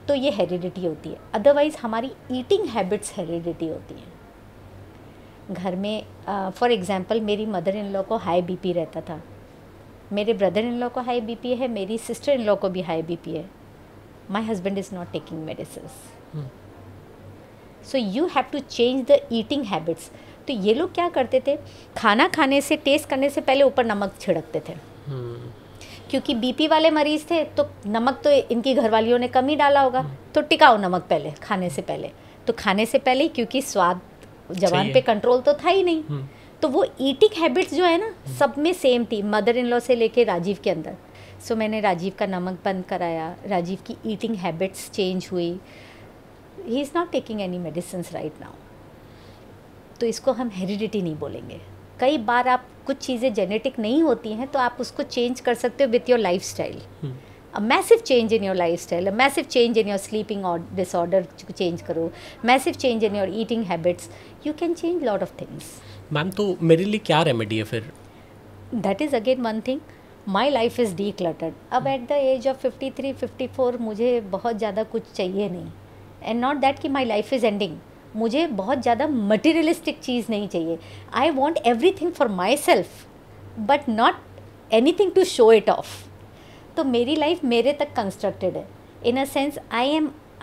तो ये हेरिडिटी होती है, अदरवाइज हमारी ईटिंग हैबिट्स हेरिडिटी होती हैं। घर में फॉर एग्जांपल मेरी मदर इन लॉ को हाई बीपी रहता था, मेरे ब्रदर इन लॉ को हाई बीपी है, मेरी सिस्टर इन लॉ को भी हाई बीपी है। My husband is not taking medicine. So you have to change the eating habits. तो ये लोग क्या करते थे, खाना खाने से, टेस्ट करने से पहले ऊपर नमक छिड़कते थे, क्योंकि बीपी वाले मरीज़ थे तो नमक तो इनकी घरवालियों ने कम ही डाला होगा, तो टिकाओ नमक पहले खाने से पहले। तो खाने से पहले ही, क्योंकि स्वाद जवान पे कंट्रोल तो था ही नहीं, तो वो ईटिंग हैबिट्स जो है ना सब में सेम थी, मदर इन लॉ से लेके राजीव के अंदर। सो मैंने राजीव का नमक बंद कराया, राजीव की ईटिंग हैबिट्स चेंज हुई, he is not taking any medicine right now. तो इसको हम हेरिडिटी नहीं बोलेंगे। कई बार आप कुछ चीज़ें जेनेटिक नहीं होती हैं तो आप उसको चेंज कर सकते हो with your lifestyle. A massive change in your lifestyle, a massive change in your sleeping disorder change करो, massive change in your eating habits, you can change lot of things. Ma'am तो मेरे लिए क्या remedy है फिर? That is again one thing, my life is decluttered. अब at the age of 53-54 मुझे बहुत ज़्यादा कुछ चाहिए नहीं, एंड नॉट दैट कि माई लाइफ इज़ एंडिंग, मुझे बहुत ज़्यादा मटीरियलिस्टिक चीज़ नहीं चाहिए। I want everything for myself but not anything to show it off. तो मेरी लाइफ मेरे तक कंस्ट्रक्टेड है, in a sense I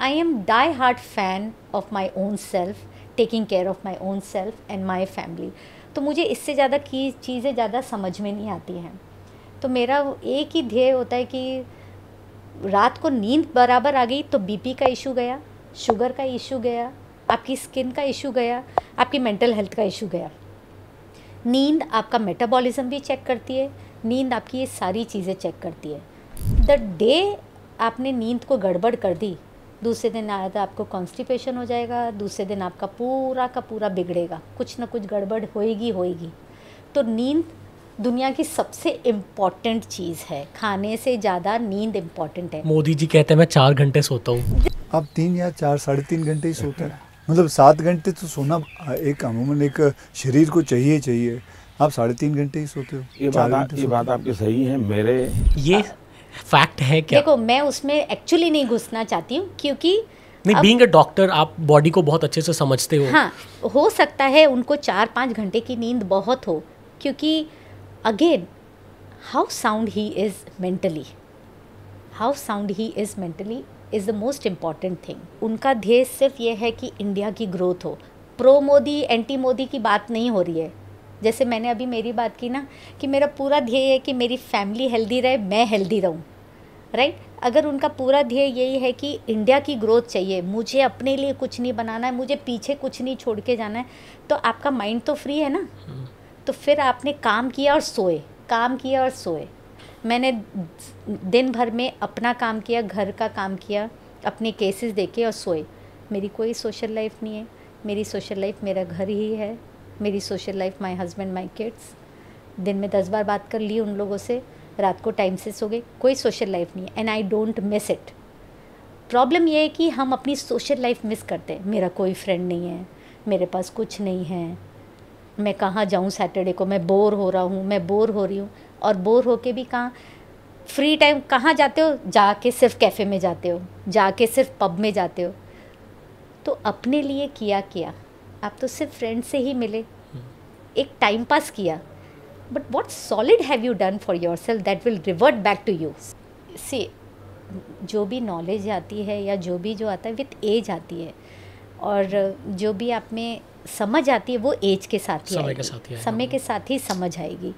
am die hard fan of my own self, taking care of my own self and my family. तो मुझे इससे ज़्यादा की चीज़ें ज़्यादा समझ में नहीं आती हैं। तो मेरा एक ही ध्येय होता है कि रात को नींद बराबर आ गई तो बीपी का इशू गया, शुगर का इशू गया, आपकी स्किन का इशू गया, आपकी मेंटल हेल्थ का इशू गया। नींद आपका मेटाबॉलिज्म भी चेक करती है, नींद आपकी ये सारी चीज़ें चेक करती है। द डे आपने नींद को गड़बड़ कर दी, दूसरे दिन आया तो आपको कॉन्स्टिपेशन हो जाएगा, दूसरे दिन आपका पूरा का पूरा बिगड़ेगा, कुछ ना कुछ गड़बड़ होएगी। तो नींद दुनिया की सबसे इम्पॉर्टेंट चीज़ है, खाने से ज़्यादा नींद इम्पॉर्टेंट है। मोदी जी कहते हैं मैं 4 घंटे सोता हूँ, आप 3 या 4 साढ़े 3 घंटे ही सोते हैं, मतलब 7 घंटे तो सोना एक अमूमन एक शरीर को चाहिए। आप 3.5 घंटे ही सोते हो। ये बात आपकी सही है। मेरे ये फैक्ट है क्या? देखो मैं उसमें एक्चुअली नहीं घुसना चाहती हूँ, क्योंकि नहीं, बीइंग अ डॉक्टर आप बॉडी को बहुत अच्छे से समझते हो। हाँ, हो सकता है उनको 4-5 घंटे की नींद बहुत हो, क्योंकि again how sound he is mentally is the most important thing. उनका ध्येय सिर्फ ये है कि इंडिया की ग्रोथ हो, प्रो मोदी एंटी मोदी की बात नहीं हो रही है। जैसे मैंने अभी मेरी बात की ना कि मेरा पूरा ध्येय है कि मेरी फैमिली हेल्दी रहे, मैं हेल्दी रहूं, राइट। अगर उनका पूरा ध्येय यही है कि इंडिया की ग्रोथ चाहिए, मुझे अपने लिए कुछ नहीं बनाना है, मुझे पीछे कुछ नहीं छोड़ के जाना है, तो आपका माइंड तो फ्री है ना। तो फिर आपने काम किया और सोए। मैंने दिन भर में अपना काम किया, घर का काम किया, अपने केसेस देखे और सोए। मेरी कोई सोशल लाइफ नहीं है, मेरी सोशल लाइफ मेरा घर ही है, मेरी social life my husband my kids. दिन में 10 बार बात कर ली उन लोगों से, रात को टाइम से सो गए, कोई सोशल लाइफ नहीं है, and I don't miss it. Problem ये है कि हम अपनी सोशल लाइफ मिस करते हैं। मेरा कोई फ्रेंड नहीं है, मेरे पास कुछ नहीं है, मैं कहाँ जाऊँ सैटरडे को, मैं बोर हो रही हूँ। और बोर होके भी कहाँ, फ्री टाइम कहाँ जाते हो? जाके सिर्फ कैफ़े में जाते हो, जाके सिर्फ पब में जाते हो। तो अपने लिए किया, आप तो सिर्फ फ्रेंड से ही मिले, एक टाइम पास किया, but what solid have you done for yourself that will revert back to you. See, जो भी नॉलेज आती है या जो आता है विथ एज आती है, और जो भी आप में समझ आती है वो एज के साथ ही समय आएगी, के साथ ही आएगा। समय के साथ ही समझ आएगी।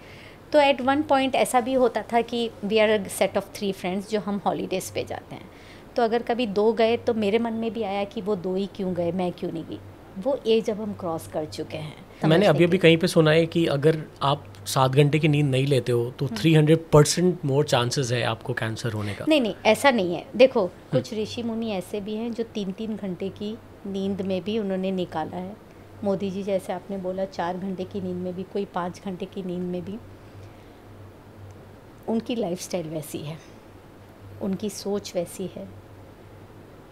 तो एट वन पॉइंट ऐसा भी होता था कि we are a set of 3 friends जो हम हॉलीडेज़ पे जाते हैं, तो अगर कभी 2 गए तो मेरे मन में भी आया कि वो 2 ही क्यों गए, मैं क्यों नहीं गई। वो एज अब हम क्रॉस कर चुके हैं। मैंने समझने अभी की। कहीं पे सुना है कि अगर आप 7 घंटे की नींद नहीं लेते हो तो 300% मोर चांसेस है आपको कैंसर होने का। नहीं, ऐसा नहीं है। देखो कुछ ऋषि मुनि ऐसे भी हैं जो 3-3 घंटे की नींद में भी उन्होंने निकाला है। मोदी जी जैसे आपने बोला 4 घंटे की नींद में भी, कोई 5 घंटे की नींद में भी। उनकी लाइफस्टाइल वैसी है, उनकी सोच वैसी है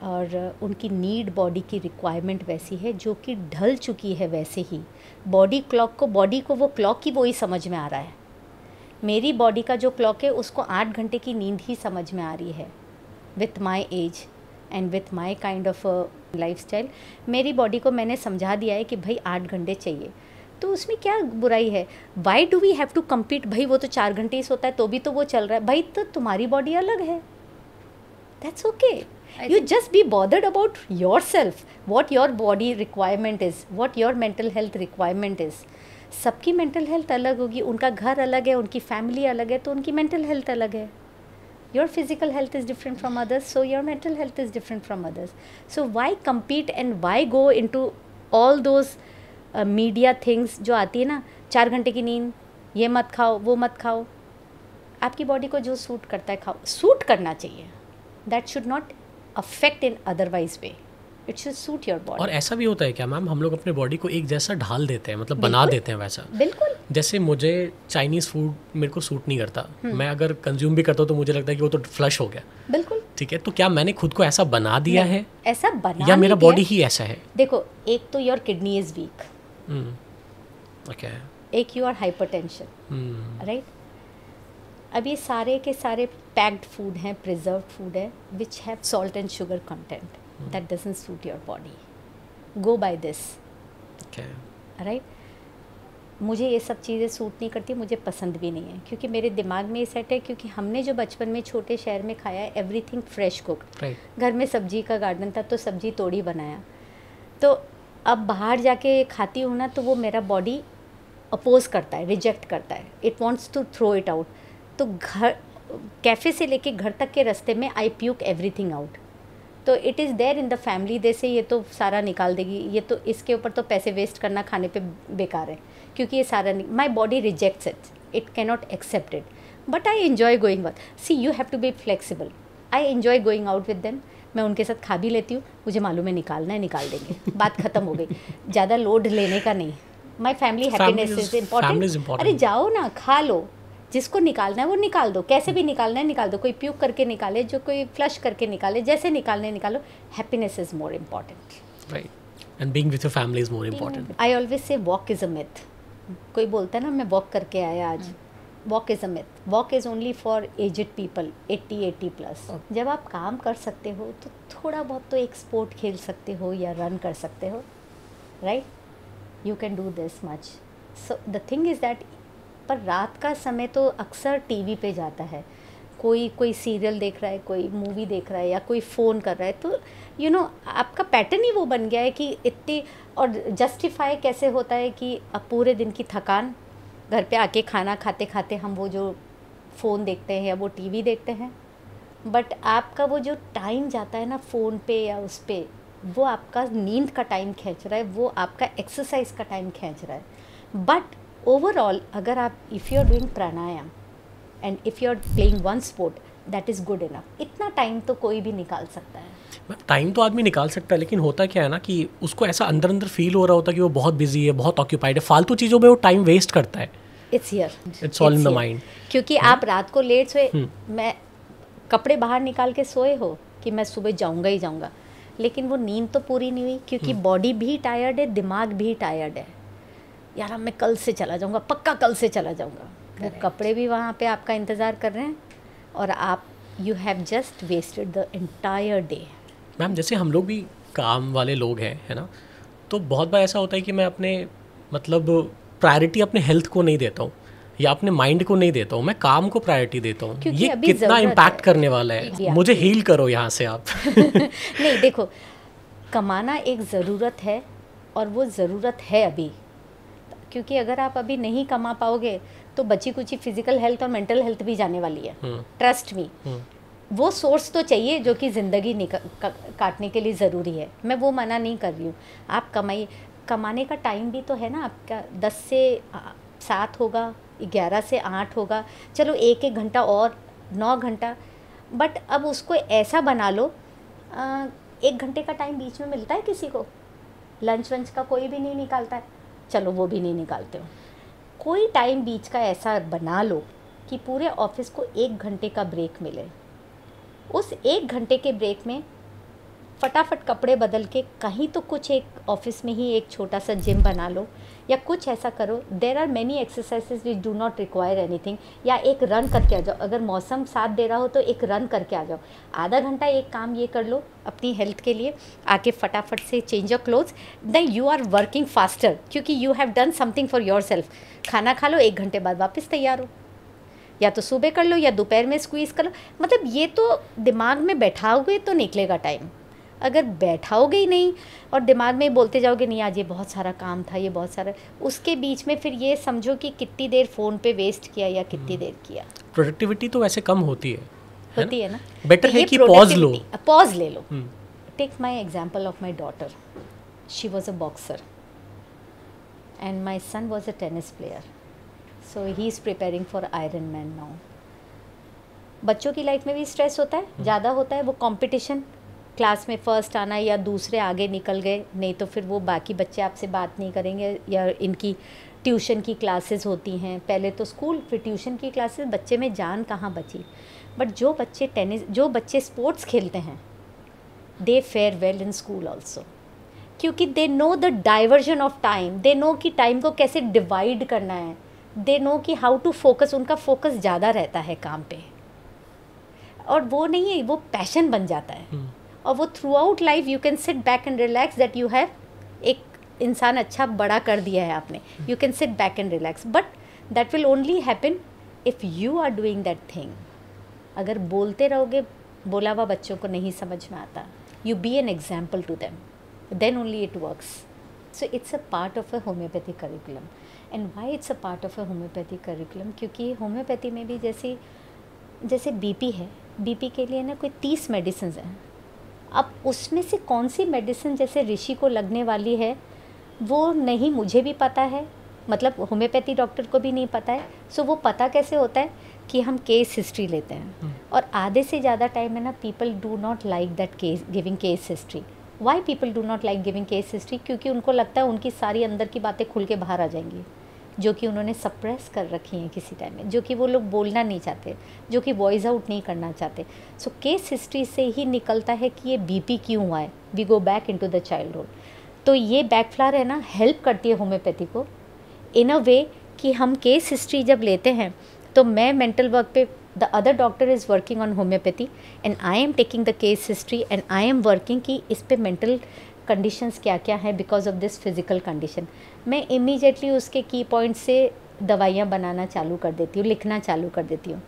और उनकी नीड, बॉडी की रिक्वायरमेंट वैसी है जो कि ढल चुकी है वैसे ही। बॉडी को वो क्लॉक ही वो ही समझ में आ रहा है। मेरी बॉडी का जो क्लॉक है उसको 8 घंटे की नींद ही समझ में आ रही है with my age and with my kind of lifestyle. मेरी बॉडी को मैंने समझा दिया है कि भाई 8 घंटे चाहिए, तो उसमें क्या बुराई है। Why do we have to compete, भाई वो तो 4 घंटे ही सोता है तो भी तो वो चल रहा है, भाई तो तुम्हारी बॉडी अलग है, that's okay. You just be bothered about yourself, what your body requirement is, what your mental health requirement is. सबकी mental health अलग होगी, उनका घर अलग है, उनकी family अलग है, तो उनकी mental health अलग है। Your physical health is different from others, so your mental health is different from others. So why compete and why go into all those media things जो आती है ना, 4 घंटे की नींद, ये मत खाओ, वो मत खाओ। आपकी बॉडी को जो सूट करता है खाओ, सूट करना चाहिए। That should not affect in otherwise way, it should suit your body. और ऐसा भी होता है क्या मैम, हम लोग अपने बॉडी को एक जैसा ढाल देते हैं, मतलब बना देते हैं वैसा। बिल्कुल। जैसे मुझे चाइनीज़ फूड मेरे को सूट नहीं करता, मैं अगर कंज्यूम भी करता हूँ तो मुझे लगता है कि वो तो फ्लश हो गया। बिल्कुल ठीक है, तो क्या मैंने खुद को ऐसा बना दिया है ऐसा बना या मेरा नहीं दिया बॉडी ही ऐसा है? देखो, एक तो your kidney is weak, okay, एक योर हाइपरटेंशन, राइट। अब ये सारे के सारे पैक्ड फूड हैं, प्रिजर्व्ड फूड है which have salt and sugar content, that doesn't suit your body. Go by this, right. मुझे ये सब चीज़ें सूट नहीं करती, मुझे पसंद भी नहीं है, क्योंकि मेरे दिमाग में ये सेट है, क्योंकि हमने जो बचपन में छोटे शहर में खाया है, एवरीथिंग फ्रेश कुक्ड। घर में सब्जी का गार्डन था तो सब्जी तोड़ी बनाया। तो अब बाहर जाके खाती हूँ ना, तो वो मेरा बॉडी अपोज करता है, रिजेक्ट करता है, it wants to throw it out. तो घर, कैफ़े से लेके घर तक के रास्ते में आई प्यूक एवरीथिंग आउट। तो it is there in the family, they say ये तो सारा निकाल देगी, ये तो इसके ऊपर तो पैसे वेस्ट करना खाने पे बेकार है, क्योंकि ये सारा my body rejects it, it cannot accept it. But I enjoy going out. See, you have to be flexible. I enjoy going out with them. मैं उनके साथ खा भी लेती हूँ, मुझे मालूम है निकालना है, निकाल देंगे, बात ख़त्म हो गई। ज़्यादा लोड लेने का नहीं। My family happiness is important. अरे जाओ ना, खा लो, जिसको निकालना है वो निकाल दो, कैसे भी निकालना है निकाल दो। कोई प्यूक करके निकाले, जो कोई फ्लश करके निकाले, जैसे निकालने निकालो। Happiness is more important, right, and being with your family is more important. I always से वॉक इज़ अ मिथ। कोई बोलता है ना मैं वॉक करके आया आज, walk is a myth. Walk is only for aged people, 80+ जब आप काम कर सकते हो तो थोड़ा बहुत तो एक स्पोर्ट खेल सकते हो या रन कर सकते हो, right. You can do this much. So the thing is that, पर रात का समय तो अक्सर टीवी पे जाता है, कोई सीरियल देख रहा है, कोई मूवी देख रहा है, या कोई फ़ोन कर रहा है। तो यू नो आपका पैटर्न ही वो बन गया है कि इतनी, और जस्टिफाई कैसे होता है कि अब पूरे दिन की थकान, घर पे आके खाना खाते खाते हम वो जो फ़ोन देखते हैं या वो टीवी देखते हैं, बट आपका वो जो टाइम जाता है ना फ़ोन पे या उस पे, वो आपका नींद का टाइम खींच रहा है, वो आपका एक्सरसाइज का टाइम खींच रहा है। बट ओवरऑल अगर आप, if you are doing pranayama and if you are playing one sport, that is good enough. इतना टाइम तो कोई भी निकाल सकता है। टाइम तो आदमी निकाल सकता है, लेकिन होता क्या है ना कि उसको ऐसा अंदर अंदर फील हो रहा होता है कि वो बहुत बिजी है, बहुत ऑक्यूपाइड है, फालतू चीज़ों में वो टाइम वेस्ट करता है। It's here, it's all in the mind. क्योंकि आप रात को लेट सोए, मैं कपड़े बाहर निकाल के सोए हो कि मैं सुबह जाऊंगा ही जाऊंगा, लेकिन वो नींद तो पूरी नहीं हुई, क्योंकि बॉडी भी टायर्ड है, दिमाग भी टायर्ड है। यार अब मैं कल से चला जाऊंगा, पक्का कल से चला जाऊंगा। वो कपड़े भी वहाँ पे आपका इंतज़ार कर रहे हैं, और आप, you have just wasted the entire day. Ma'am, जैसे हम लोग भी काम वाले लोग हैं, है ना, तो बहुत बार ऐसा होता है कि मैं अपने, मतलब प्रायोरिटी अपने हेल्थ को नहीं देता हूँ या अपने माइंड को नहीं देता हूँ, मैं काम को प्रायोरिटी देता हूँ। ये कितना इम्पैक्ट करने वाला है, मुझे हील करो यहाँ से आप। नहीं, देखो, कमाना एक ज़रूरत है, और वो ज़रूरत है अभी, क्योंकि अगर आप अभी नहीं कमा पाओगे तो बची कुची फिजिकल हेल्थ और मेंटल हेल्थ भी जाने वाली है, ट्रस्ट मी। वो सोर्स तो चाहिए जो कि ज़िंदगी काटने के लिए ज़रूरी है, मैं वो मना नहीं कर रही हूँ। आप कमाने का टाइम भी तो है ना आपका, 10 से 7 होगा, 11 से 8 होगा, चलो 1 घंटा और 9 घंटा, बट अब उसको ऐसा बना लो 1 घंटे का टाइम बीच में मिलता है किसी को, लंच वंच का कोई भी नहीं निकालता है, चलो वो भी नहीं निकालते हो, कोई टाइम बीच का ऐसा बना लो कि पूरे ऑफिस को 1 घंटे का ब्रेक मिले। उस 1 घंटे के ब्रेक में फटाफट कपड़े बदल के कहीं तो कुछ एक ऑफिस में ही एक छोटा सा जिम बना लो या कुछ ऐसा करो। There are many exercises which do not require anything, या एक रन करके आ जाओ, अगर मौसम साथ दे रहा हो तो एक रन करके आ जाओ, आधा घंटा एक काम ये कर लो अपनी हेल्थ के लिए, आके फटाफट से change your clothes, then you are working faster, क्योंकि you have done something for yourself. खाना खा लो, 1 घंटे बाद वापस तैयार हो, या तो सुबह कर लो या दोपहर में स्क्वीज़ कर लो। मतलब ये तो दिमाग में बैठाओगे तो निकलेगा टाइम, अगर बैठाओगे ही नहीं और दिमाग में बोलते जाओगे नहीं आज ये बहुत सारा काम था, ये बहुत सारा, उसके बीच में फिर ये समझो कि कितनी देर फ़ोन पे वेस्ट किया या कितनी देर किया। प्रोडक्टिविटी तो वैसे कम होती है ना, बेटर है कि पॉज ले लो। Take my example of my daughter, she was a boxer and my son was a tennis player, so he is preparing for Iron Man now. बच्चों की लाइफ में भी स्ट्रेस होता है, ज़्यादा होता है, वो कंपटीशन, क्लास में फ़र्स्ट आना या दूसरे आगे निकल गए, नहीं तो फिर वो बाकी बच्चे आपसे बात नहीं करेंगे, या इनकी ट्यूशन की क्लासेस होती हैं, पहले तो स्कूल फिर ट्यूशन की क्लासेस, बच्चे में जान कहाँ बची। बट जो बच्चे स्पोर्ट्स खेलते हैं they fare well in school also, क्योंकि they know the diversion of time, they know कि टाइम को कैसे डिवाइड करना है, दे नो कि हाउ टू फोकस, उनका फोकस ज़्यादा रहता है काम पे, और वो नहीं है, वो पैशन बन जाता है। और वो throughout life you can sit back and relax that you have एक इंसान अच्छा बड़ा कर दिया है आपने, you can sit back and relax, but that will only happen if you are doing that thing. अगर बोलते रहोगे, बोला हुआ बच्चों को नहीं समझ में आता, you be an example to them, then only it works. So it's a part of a homeopathic curriculum. And why it's a part of a homeopathic curriculum, क्योंकि होम्योपैथी में भी जैसे बीपी है, बीपी के लिए ना कोई 30 मेडिसिन हैं, अब उसमें से कौन सी मेडिसिन जैसे ऋषि को लगने वाली है वो नहीं मुझे भी पता है, मतलब होम्योपैथी डॉक्टर को भी नहीं पता है। सो वो पता कैसे होता है कि हम केस हिस्ट्री लेते हैं, और आधे से ज़्यादा टाइम में ना people do not like that case giving case history. Why people do not like giving case history? क्योंकि उनको लगता है उनकी सारी अंदर की बातें खुल के बाहर आ जाएंगी, जो कि उन्होंने सप्रेस कर रखी हैं किसी टाइम में, जो कि वो लोग बोलना नहीं चाहते, जो कि वॉइस आउट नहीं करना चाहते। सो केस हिस्ट्री से ही निकलता है कि ये बीपी क्यों हुआ है, we go back into the childhood. तो ये बैकफ्लावर है ना, हेल्प करती है होम्योपैथी को इन अ वे कि हम केस हिस्ट्री जब लेते हैं तो मैं मेंटल वर्क पे, the other doctor is working on homeopathy and I am taking the case history and I am working कि इस पे मेंटल कंडीशंस क्या क्या हैं because of this physical condition. मैं इमीडिएटली उसके की पॉइंट से दवाइयाँ बनाना चालू कर देती हूँ, लिखना चालू कर देती हूँ।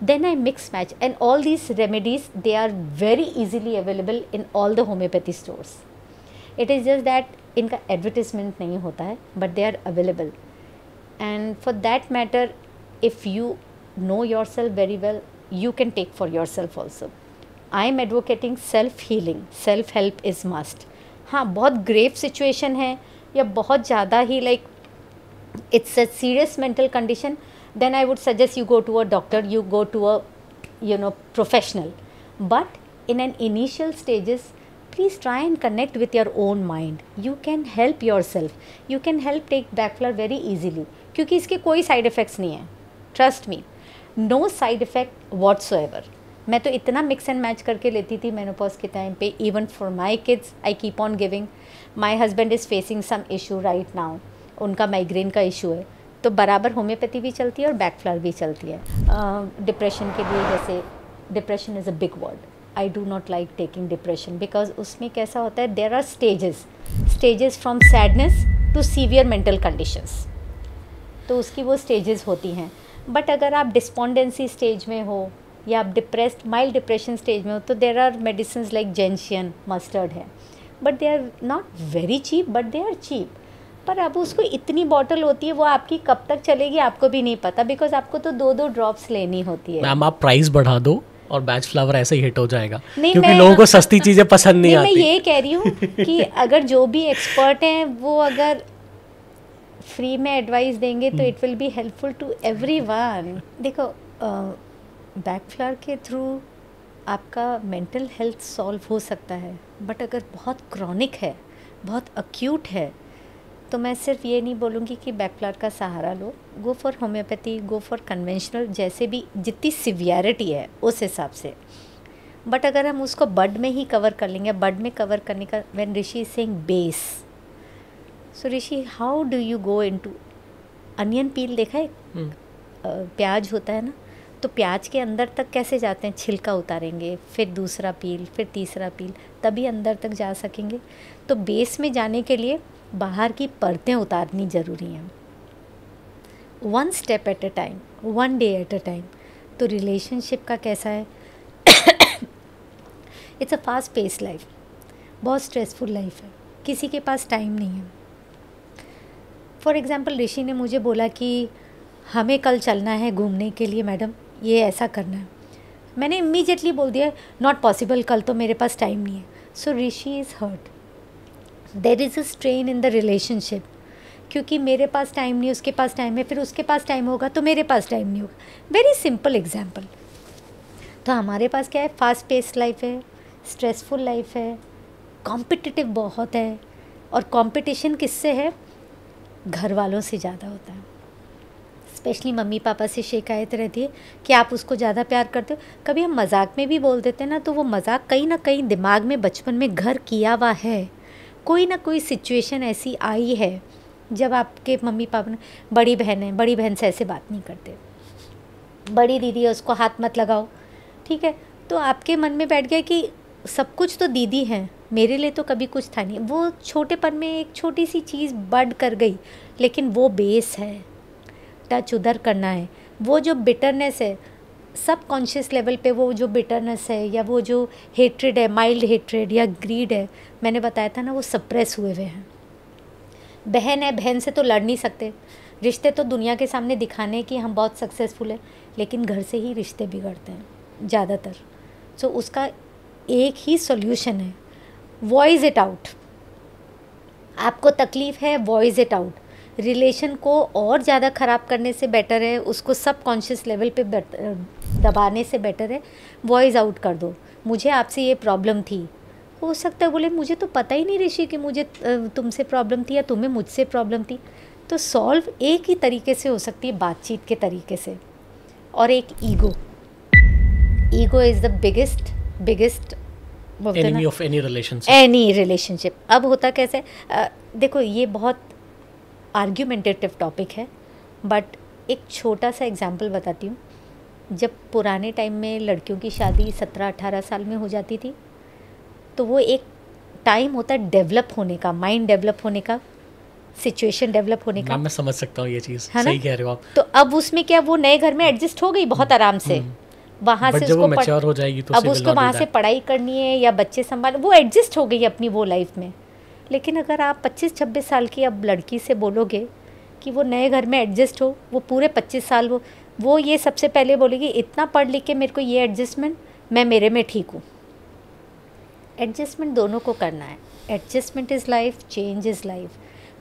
Then I mix match and all these remedies they are very easily available in all the homeopathy stores. It is just that इनका एडवर्टिजमेंट नहीं होता है, but they are available. And for that matter if you know yourself very well, you can take for yourself also. I am advocating self healing, self help is must. हाँ, बहुत grave situation है या बहुत ज़्यादा ही like it's a serious mental condition, then I would suggest you go to a doctor, you go to a professional. But in an initial stages, please try and connect with your own mind. You can help yourself. You can help take backflow very easily, क्योंकि इसके कोई side effects नहीं है. Trust me, no side effect whatsoever. मैं तो इतना mix and match करके लेती थी मेनोपॉज के टाइम पे. Even for my kids I keep on giving. My husband is facing some issue right now, उनका माइग्रेन का इशू है, तो बराबर होम्योपैथी भी चलती है और बैकफ्लावर भी चलती है. डिप्रेशन के लिए, जैसे depression is a big word, I do not like taking depression because उसमें कैसा होता है, there are stages from sadness to severe mental conditions, तो उसकी वो स्टेजेस होती हैं. बट अगर आप डिस्पोंडेंसी स्टेज में हो या आप डिप्रेस्ड माइल्ड डिप्रेशन स्टेज में हो, तो there are medicine like gentian, mustard है, but they are not very cheap, but they are cheap. पर अब उसको इतनी बॉटल होती है, वो आपकी कब तक चलेगी आपको भी नहीं पता, बिकॉज आपको तो 2-2 ड्रॉप्स लेनी होती है। मैम आप प्राइस बढ़ा दो और बैच फ्लावर ऐसे ही हिट हो जाएगा, नहीं, क्योंकि लोगों को सस्ती चीज़ें पसंद नहीं आती। मैं ये कह रही हूँ कि अगर जो भी एक्सपर्ट हैं वो अगर फ्री में एडवाइस देंगे तो it will be helpful to everyone. देखो बैक फ्लावर के थ्रू आपका मेंटल हेल्थ सॉल्व हो सकता है, बट अगर बहुत क्रॉनिक है, बहुत अक्यूट है, तो मैं सिर्फ ये नहीं बोलूँगी कि बैक फ्लावर का सहारा लो। Go for homeopathy, go for conventional, जैसे भी जितनी सिवियरिटी है उस हिसाब से। बट अगर हम उसको बड में ही कवर कर लेंगे, बड में कवर करने का, when Rishi is saying base, so Rishi how do you go into onion पील, देखा है प्याज होता है ना, तो प्याज के अंदर तक कैसे जाते हैं, छिलका उतारेंगे, फिर दूसरा पील, फिर तीसरा पील, तभी अंदर तक जा सकेंगे। तो बेस में जाने के लिए बाहर की परतें उतारनी ज़रूरी हैं, 1 step at a time, 1 day at a time. तो रिलेशनशिप का कैसा है, it's a fast pace life, बहुत स्ट्रेसफुल लाइफ है, किसी के पास टाइम नहीं है। फॉर एग्ज़ाम्पल ऋषि ने मुझे बोला कि हमें कल चलना है घूमने के लिए मैडम, ये ऐसा करना है। मैंने इमीडिएटली बोल दिया नॉट पॉसिबल, कल तो मेरे पास टाइम नहीं है। So Rishi is hurt, there is a strain in the relationship, क्योंकि मेरे पास टाइम नहीं, उसके पास टाइम है, फिर उसके पास टाइम होगा तो मेरे पास टाइम नहीं होगा। Very simple example. तो हमारे पास क्या है, फास्ट पेस लाइफ है, स्ट्रेसफुल लाइफ है, कॉम्पिटिटिव बहुत है, और कंपटीशन किससे है, घर वालों से ज़्यादा होता है। स्पेशली मम्मी पापा से शिकायत रहती है कि आप उसको ज़्यादा प्यार करते हो। कभी हम मजाक में भी बोल देते हैं ना, तो वो मजाक कहीं ना कहीं दिमाग में बचपन में घर किया हुआ है। कोई ना कोई सिचुएशन ऐसी आई है जब आपके मम्मी पापा ने, बड़ी बहन है, बड़ी बहन से ऐसे बात नहीं करते, बड़ी दीदी है उसको हाथ मत लगाओ, ठीक है, तो आपके मन में बैठ गया कि सब कुछ तो दीदी है, मेरे लिए तो कभी कुछ था नहीं। वो छोटेपन में एक छोटी सी चीज़ बढ़ कर गई, लेकिन वो बेस है, टच उधर करना है। वो जो बिटरनेस है सब कॉन्शियस लेवल पे, वो जो बिटरनेस है या वो जो हेट्रेड है, माइल्ड हेट्रेड या ग्रीड है, मैंने बताया था ना, वो सप्रेस हुए हुए हैं। बहन है, बहन से तो लड़ नहीं सकते, रिश्ते तो दुनिया के सामने दिखाने कि हम बहुत सक्सेसफुल हैं, लेकिन घर से ही रिश्ते बिगड़ते हैं ज़्यादातर। सो उसका एक ही सॉल्यूशन है, वॉइस इट आउट। आपको तकलीफ़ है, वॉइस इट आउट। रिलेशन को और ज़्यादा ख़राब करने से बेटर है, उसको सब कॉन्शियस लेवल पे दबाने से बेटर है, वॉइस आउट कर दो, मुझे आपसे ये प्रॉब्लम थी। हो सकता है बोले मुझे तो पता ही नहीं ऋषि कि मुझे तुमसे प्रॉब्लम थी या तुम्हें मुझसे प्रॉब्लम थी। तो सॉल्व एक ही तरीके से हो सकती है, बातचीत के तरीके से। और एक ego is the biggest enemy of any relationship. अब होता कैसे, देखो ये बहुत आर्ग्यूमेंटेटिव टॉपिक है, बट एक छोटा सा एग्जांपल बताती हूँ। जब पुराने टाइम में लड़कियों की शादी 17-18 साल में हो जाती थी, तो वो एक टाइम होता है डेवलप होने का, माइंड डेवलप होने का, सिचुएशन डेवलप होने का। मैं समझ सकता हूँ ये चीज़, सही कह रहे हो आप। तो अब उसमें क्या, वो नए घर में एडजस्ट हो गई बहुत आराम से, वहाँ से उसको मैच्योर हो जाएगी तो अब उसको वहाँ से पढ़ाई करनी है या बच्चे संभाल, वो एडजस्ट हो गई अपनी वो लाइफ में। लेकिन अगर आप 25-26 साल की अब लड़की से बोलोगे कि वो नए घर में एडजस्ट हो, वो पूरे 25 साल वो ये सबसे पहले बोलेगी इतना पढ़ लिख के मेरे को ये एडजस्टमेंट, मैं मेरे में ठीक हूँ। एडजस्टमेंट दोनों को करना है, adjustment is life, change is life.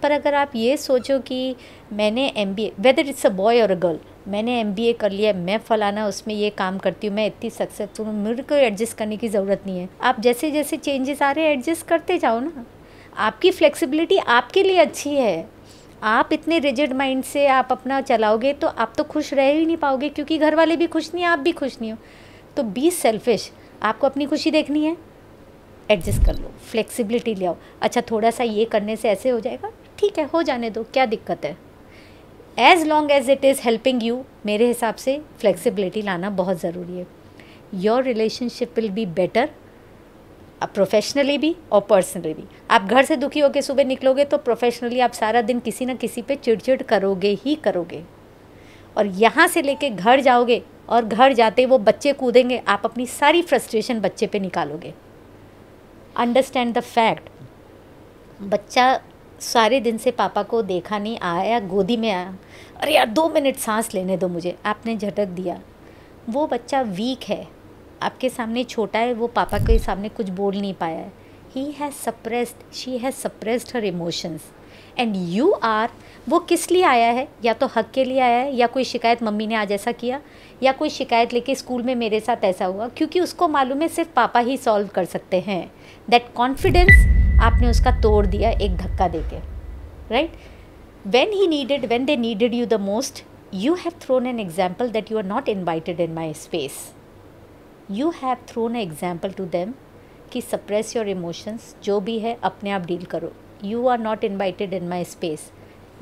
पर अगर आप ये सोचो कि मैंने MBA, whether it's a boy और अ गर्ल, मैंने MBA कर लिया, मैं फलाना उसमें ये काम करती हूँ, मैं इतनी सक्सेसफुल हूँ, मेरे को एडजस्ट करने की ज़रूरत नहीं है। आप जैसे जैसे चेंजेस आ रहे हैं एडजस्ट करते जाओ ना। आपकी फ्लेक्सिबिलिटी आपके लिए अच्छी है। आप इतने रिजिड माइंड से आप अपना चलाओगे तो आप तो खुश रह ही नहीं पाओगे, क्योंकि घर वाले भी खुश नहीं, आप भी खुश नहीं हो। तो बी सेल्फिश, आपको अपनी खुशी देखनी है, एडजस्ट कर लो, फ्लेक्सिबिलिटी ले आओ। अच्छा थोड़ा सा ये करने से ऐसे हो जाएगा, ठीक है, हो जाने दो, क्या दिक्कत है। As long as it is helping you, मेरे हिसाब से फ्लेक्सिबिलिटी लाना बहुत ज़रूरी है। Your relationship will be better, professionally भी और पर्सनली भी। आप घर से दुखी होकर सुबह निकलोगे तो प्रोफेशनली आप सारा दिन किसी न किसी पे चिड़चिड़ करोगे ही करोगे, और यहाँ से लेके घर जाओगे और घर जाते वो बच्चे कूदेंगे, आप अपनी सारी फ्रस्ट्रेशन बच्चे पे निकालोगे। अंडरस्टैंड द फैक्ट बच्चा सारे दिन से पापा को देखा नहीं, आया गोदी में आया, अरे यार 2 मिनट सांस लेने दो मुझे, आपने झटक दिया। वो बच्चा वीक है, आपके सामने छोटा है, वो पापा के सामने कुछ बोल नहीं पाया है। He has suppressed, she has suppressed her emotions and you are, वो किस लिए आया है, या तो हक के लिए आया है, या कोई शिकायत मम्मी ने आज ऐसा किया, या कोई शिकायत लेके स्कूल में मेरे साथ ऐसा हुआ, क्योंकि उसको मालूम है सिर्फ पापा ही सॉल्व कर सकते हैं। दैट कॉन्फिडेंस आपने उसका तोड़ दिया एक धक्का देके, right. when they needed you the most, you have thrown an example that you are not invited in my space. You have thrown an example to them कि suppress your emotions, जो भी है अपने आप डील करो, you are not invited in my space.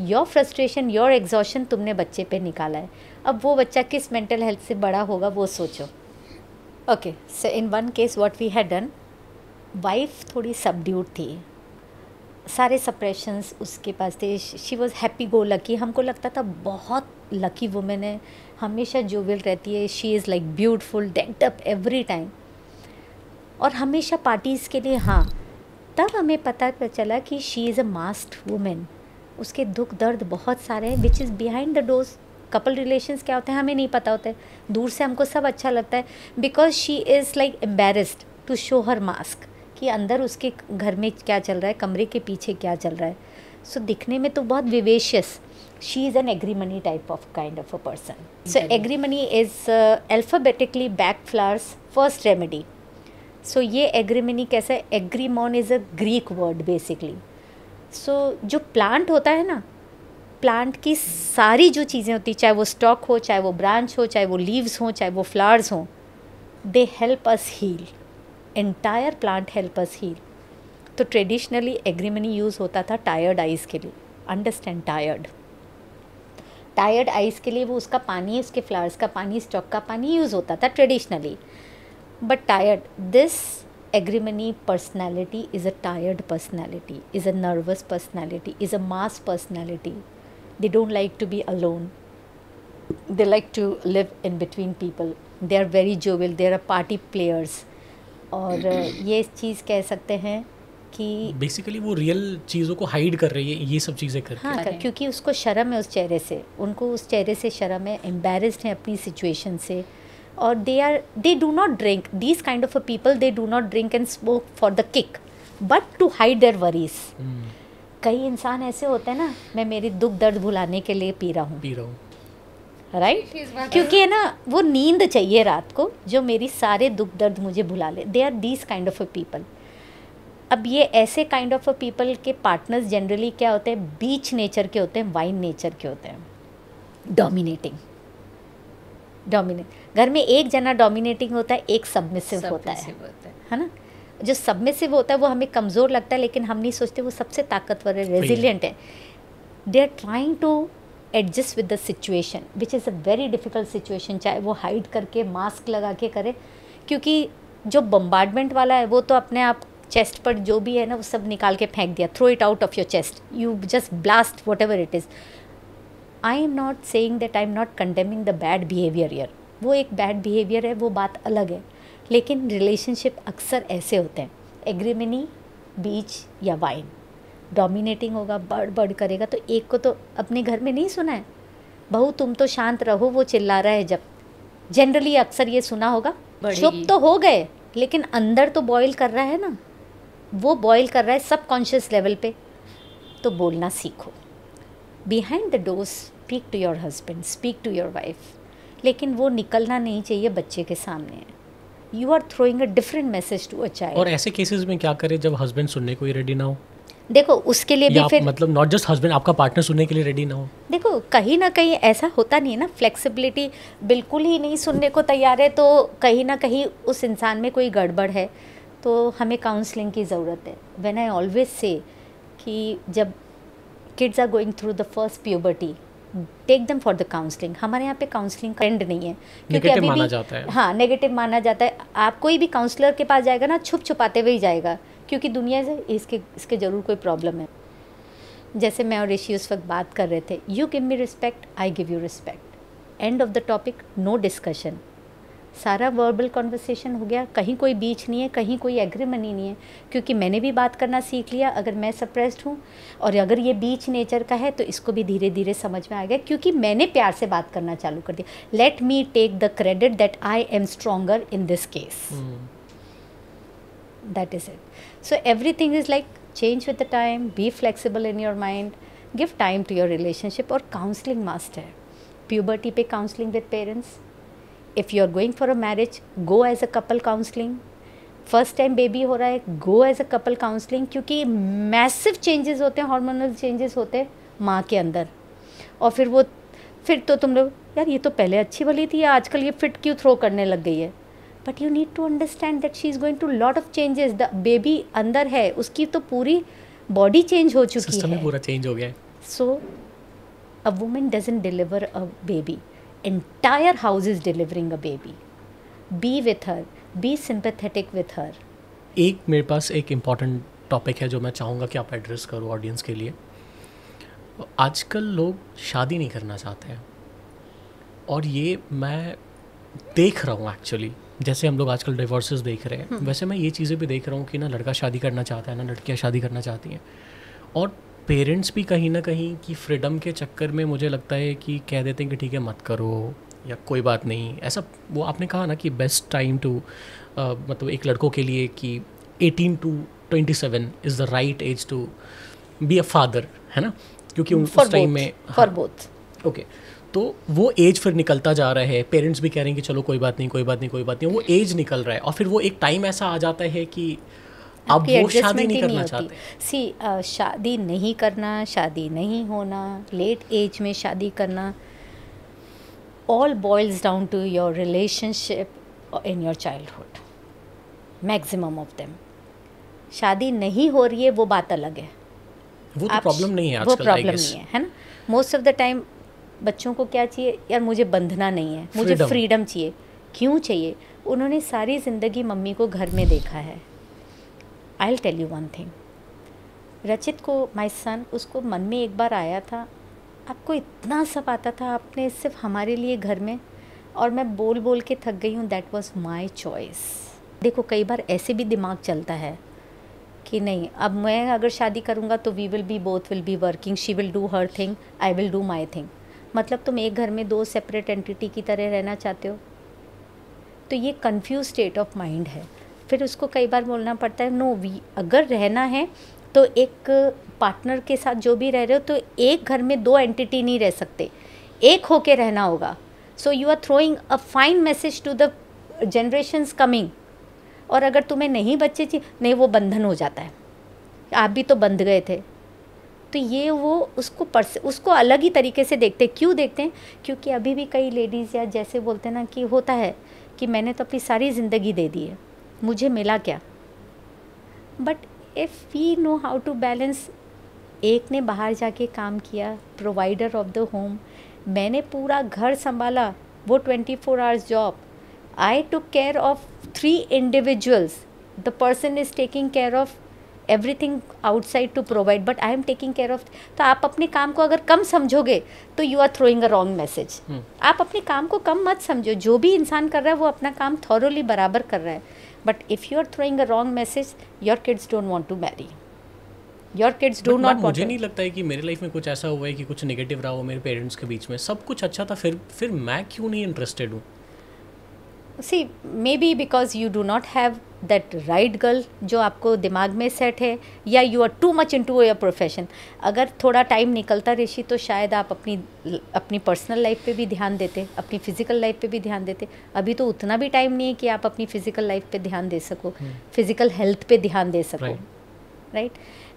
Your frustration, your exhaustion तुमने बच्चे पे निकाला है। अब वो बच्चा किस mental health से बड़ा होगा वो सोचो। Okay, so in one case what we had done, wife थोड़ी सबड्यूड थी, सारे सप्रेशंस उसके पास थे, she was happy go lucky, हमको लगता था बहुत लकी वुमेन है, हमेशा जोवियल रहती है, she is like beautiful, decked up every time, और हमेशा पार्टीज़ के लिए। हाँ, तब हमें पता चला कि she is a masked women, उसके दुख दर्द बहुत सारे हैं which is behind the doors. Couple relations क्या होते हैं हमें नहीं पता होता है, दूर से हमको सब अच्छा लगता है, because she is like embarrassed to show her mask कि अंदर उसके घर में क्या चल रहा है, कमरे के पीछे क्या चल रहा है। सो दिखने में तो बहुत vivacious, she is an agrimony type of kind of a person. So agrimony is alphabetically Bach flowers first remedy. So ये एग्रीमनी कैसा है, agrimone is a Greek word basically. So जो प्लांट होता है ना, प्लांट की सारी जो चीज़ें होती, चाहे वो स्टॉक हो, चाहे वो ब्रांच हो, चाहे वो लीव्स हों, चाहे वो फ्लावर्स हों, they help us heal, entire plant help us heal. तो ट्रेडिशनली एग्रीमनी यूज़ होता था टायर्ड आइज़ के लिए, अंडरस्टैंड, टायर्ड आइज़ के लिए वो उसका पानी, उसके फ्लावर्स का पानी, स्टॉक का पानी यूज़ होता था traditionally. But tired, this एग्रीमनी personality is a tired personality, is a nervous personality, is a mass personality. They don't like to be alone. They like to live in between people. They are very jovial. They are party players. और ये चीज़ कह सकते हैं कि basically वो real चीज़ों को hide कर रही है, ये सब चीज़ें करके। हाँ, क्योंकि उसको शर्म है उस चेहरे से, उनको उस चेहरे से शर्म है, एम्बेरस्ड हैं अपनी सिचुएशन से। और they do not drink, these kind of a people, they do not drink and smoke for the kick, but to hide their worries. कई इंसान ऐसे होते हैं ना, मैं मेरी दुख दर्द भुलाने के लिए पी रहा हूँ, राइट, क्योंकि है ना वो नींद चाहिए रात को जो मेरी सारे दुख दर्द मुझे भुला ले। They are these kind of a people. अब ये ऐसे काइंड ऑफ अ पीपल के पार्टनर्स जनरली क्या होते हैं, बीच नेचर के होते हैं, वाइन नेचर के होते हैं, डोमिनेट। घर में एक जना डोमिनेटिंग होता है, एक सबमिसिव होता है ना। जो सबमिसिव होता है वो हमें कमज़ोर लगता है, लेकिन हम नहीं सोचते वो सबसे ताकतवर है, रेजिलिएंट है। They are trying to adjust with the situation which is a very difficult situation, चाहे वो हाइड करके मास्क लगा के करे, क्योंकि जो बम्बार्डमेंट वाला है वो तो अपने आप चेस्ट पर जो भी है ना वो सब निकाल के फेंक दिया, throw it out of your chest, you just blast whatever it is. I am not saying that I am not condemning the bad behaviour year, वो एक बैड बिहेवियर है, वो बात अलग है, लेकिन रिलेशनशिप अक्सर ऐसे होते हैं, एग्रीमनी, बीच या वाइन। डोमिनेटिंग होगा, बढ़ करेगा, तो एक को तो अपने घर में नहीं सुना है, बहू तुम तो शांत रहो, वो चिल्ला रहा है, जब जनरली अक्सर ये सुना होगा, चुप तो हो गए, लेकिन अंदर तो बॉयल कर रहा है ना, वो बॉयल कर रहा है सबकॉन्शियस लेवल पे। तो बोलना सीखो, behind the door speak to your husband, speak to your wife, लेकिन वो निकलना नहीं चाहिए बच्चे के सामने। You are throwing a different message to a child. और ऐसे केसेस में क्या करें जब हस्बैंड सुनने को ही रेडी ना हो? देखो उसके लिए भी फिर मतलब नॉट जस्ट हस्बैंड, आपका पार्टनर सुनने के लिए रेडी ना हो। देखो कहीं ना कहीं ऐसा होता नहीं है ना, फ्लेक्सिबिलिटी बिल्कुल ही नहीं सुनने को तैयार है, तो कहीं ना कहीं उस इंसान में कोई गड़बड़ है, तो हमें काउंसलिंग की ज़रूरत है। व्हेन आई ऑलवेज से कि जब kids are going through the first puberty, take them for the counselling. हमारे यहाँ पे काउंसलिंग ट्रेंड नहीं है, क्योंकि अभी माना भी जाता है। हाँ, नेगेटिव माना जाता है। आप कोई भी काउंसलर के पास जाएगा ना, छुप छुपाते हुए ही जाएगा, क्योंकि दुनिया से इसके ज़रूर कोई प्रॉब्लम है। जैसे मैं और ऋषि उस वक्त बात कर रहे थे, you give me respect, I give you respect, end of the topic, no discussion. सारा वर्बल कॉन्वर्सेशन हो गया, कहीं कोई बीच नहीं है, कहीं कोई एग्रीमनी नहीं है, क्योंकि मैंने भी बात करना सीख लिया। अगर मैं सप्रेस्ड हूँ और अगर ये बीच नेचर का है तो इसको भी धीरे धीरे समझ में आ गया, क्योंकि मैंने प्यार से बात करना चालू कर दिया। Let me take the credit that I am stronger in this case, that is it. So everything is like change with the time, be flexible in your mind, give time to your relationship. और counselling must है, puberty पे counselling with parents. If you are going for a marriage, go as a couple counselling. First time baby हो रहा है, go as a couple counselling, क्योंकि massive changes होते हैं, hormonal changes होते हैं माँ के अंदर। और फिर तो तुम लोग, यार ये तो पहले अच्छी वाली थी, या आजकल ये फिट क्यों थ्रो करने लग गई है। But you need to understand that she is going to lot of changes. The baby अंदर है, उसकी तो पूरी बॉडी चेंज हो चुकी सिस्टम है, ही पूरा चेंज हो गया है। So a woman doesn't deliver a baby, entire house is delivering a baby. Be with her, be sympathetic with her. एक मेरे पास एक इम्पॉर्टेंट टॉपिक है जो मैं चाहूँगा कि आप एड्रेस करो ऑडियंस के लिए। आजकल लोग शादी नहीं करना चाहते हैं, और ये मैं देख रहा हूँ एक्चुअली। जैसे हम लोग आजकल डिवोर्सेस देख रहे हैं, वैसे मैं ये चीज़ें भी देख रहा हूँ कि ना लड़का शादी करना चाहता है, ना लड़कियाँ शादी करना चाहती हैं। और पेरेंट्स भी कहीं ना कहीं की फ्रीडम के चक्कर में मुझे लगता है कि कह देते हैं कि ठीक है मत करो, या कोई बात नहीं। ऐसा वो आपने कहा ना कि बेस्ट टाइम टू मतलब एक लड़कों के लिए कि 18 to 27 is the right age to be a father, है ना, क्योंकि उस टाइम में फॉर बोथ। ओके, तो वो एज फिर निकलता जा रहा है। पेरेंट्स भी कह रहे हैं कि चलो कोई बात नहीं, कोई बात नहीं, कोई बात नहीं। वो एज निकल रहा है, और फिर वो एक टाइम ऐसा आ जाता है कि अब वो शादी नहीं करना चाहते। सी शादी नहीं करना, शादी नहीं होना, लेट एज में शादी करना, all boils down to your relationship in your childhood, maximum of them. शादी नहीं हो रही है वो बात अलग है, वो तो प्रॉब्लम नहीं है आजकल, वो प्रॉब्लम नहीं है, है ना। मोस्ट ऑफ द टाइम बच्चों को क्या चाहिए, यार मुझे बंधना नहीं है, मुझे फ्रीडम चाहिए। क्यों चाहिए? उन्होंने सारी ज़िंदगी मम्मी को घर में देखा है। I'll tell you one thing. रचित को, माय सन, उसको मन में एक बार आया था, आपको इतना सब आता था, आपने सिर्फ हमारे लिए घर में, और मैं बोल बोल के थक गई हूँ, दैट वाज माय चॉइस। देखो कई बार ऐसे भी दिमाग चलता है कि नहीं, अब मैं अगर शादी करूँगा तो we will be both will be working, she will do her thing, I will do my thing. मतलब तुम एक घर में दो सेपरेट एंटिटी की तरह रहना चाहते हो, तो ये कन्फ्यूज स्टेट ऑफ माइंड है। फिर उसको कई बार बोलना पड़ता है, नो वी, अगर रहना है तो एक पार्टनर के साथ जो भी रह रहे हो, तो एक घर में दो एंटिटी नहीं रह सकते, एक होके रहना होगा। So you are throwing a fine message to the generations coming. और अगर तुम्हें नहीं बच्चे चाहिए, नहीं, वो बंधन हो जाता है, आप भी तो बंध गए थे। तो ये वो उसको अलग ही तरीके से देखते हैं। क्यों देखते हैं? क्योंकि अभी भी कई लेडीज़ या जैसे बोलते हैं ना कि होता है कि मैंने तो अपनी सारी ज़िंदगी दे दी है, मुझे मिला क्या। But if we know how to balance, एक ने बाहर जाके काम किया, प्रोवाइडर ऑफ द होम, मैंने पूरा घर संभाला, वो 24 hours job, I took care of 3 individuals, the person is taking care of everything outside to provide, but I am taking care of. तो आप अपने काम को अगर कम समझोगे तो you are throwing a wrong message. आप अपने काम को कम मत समझो, जो भी इंसान कर रहा है वो अपना काम थॉरोली बराबर कर रहा है। But if you are throwing a wrong message, your kids don't want to marry, your kids do not. मुझे नहीं लगता है कि मेरे लाइफ में कुछ ऐसा हुआ है कि कुछ नेगेटिव रहा हो मेरे पेरेंट्स के बीच में, सब कुछ अच्छा था, फिर मैं क्यों नहीं इंटरेस्टेड हूँ? See maybe because you do not have that right girl जो आपको दिमाग में सेट है, या you are too much into your profession. अगर थोड़ा टाइम निकलता ऋषि, तो शायद आप अपनी पर्सनल लाइफ पे भी ध्यान देते, अपनी फ़िज़िकल लाइफ पे भी ध्यान देते। अभी तो उतना भी टाइम नहीं है कि आप अपनी फ़िज़िकल लाइफ पे ध्यान दे सको, फिज़िकल हेल्थ पे ध्यान दे सको, राइट।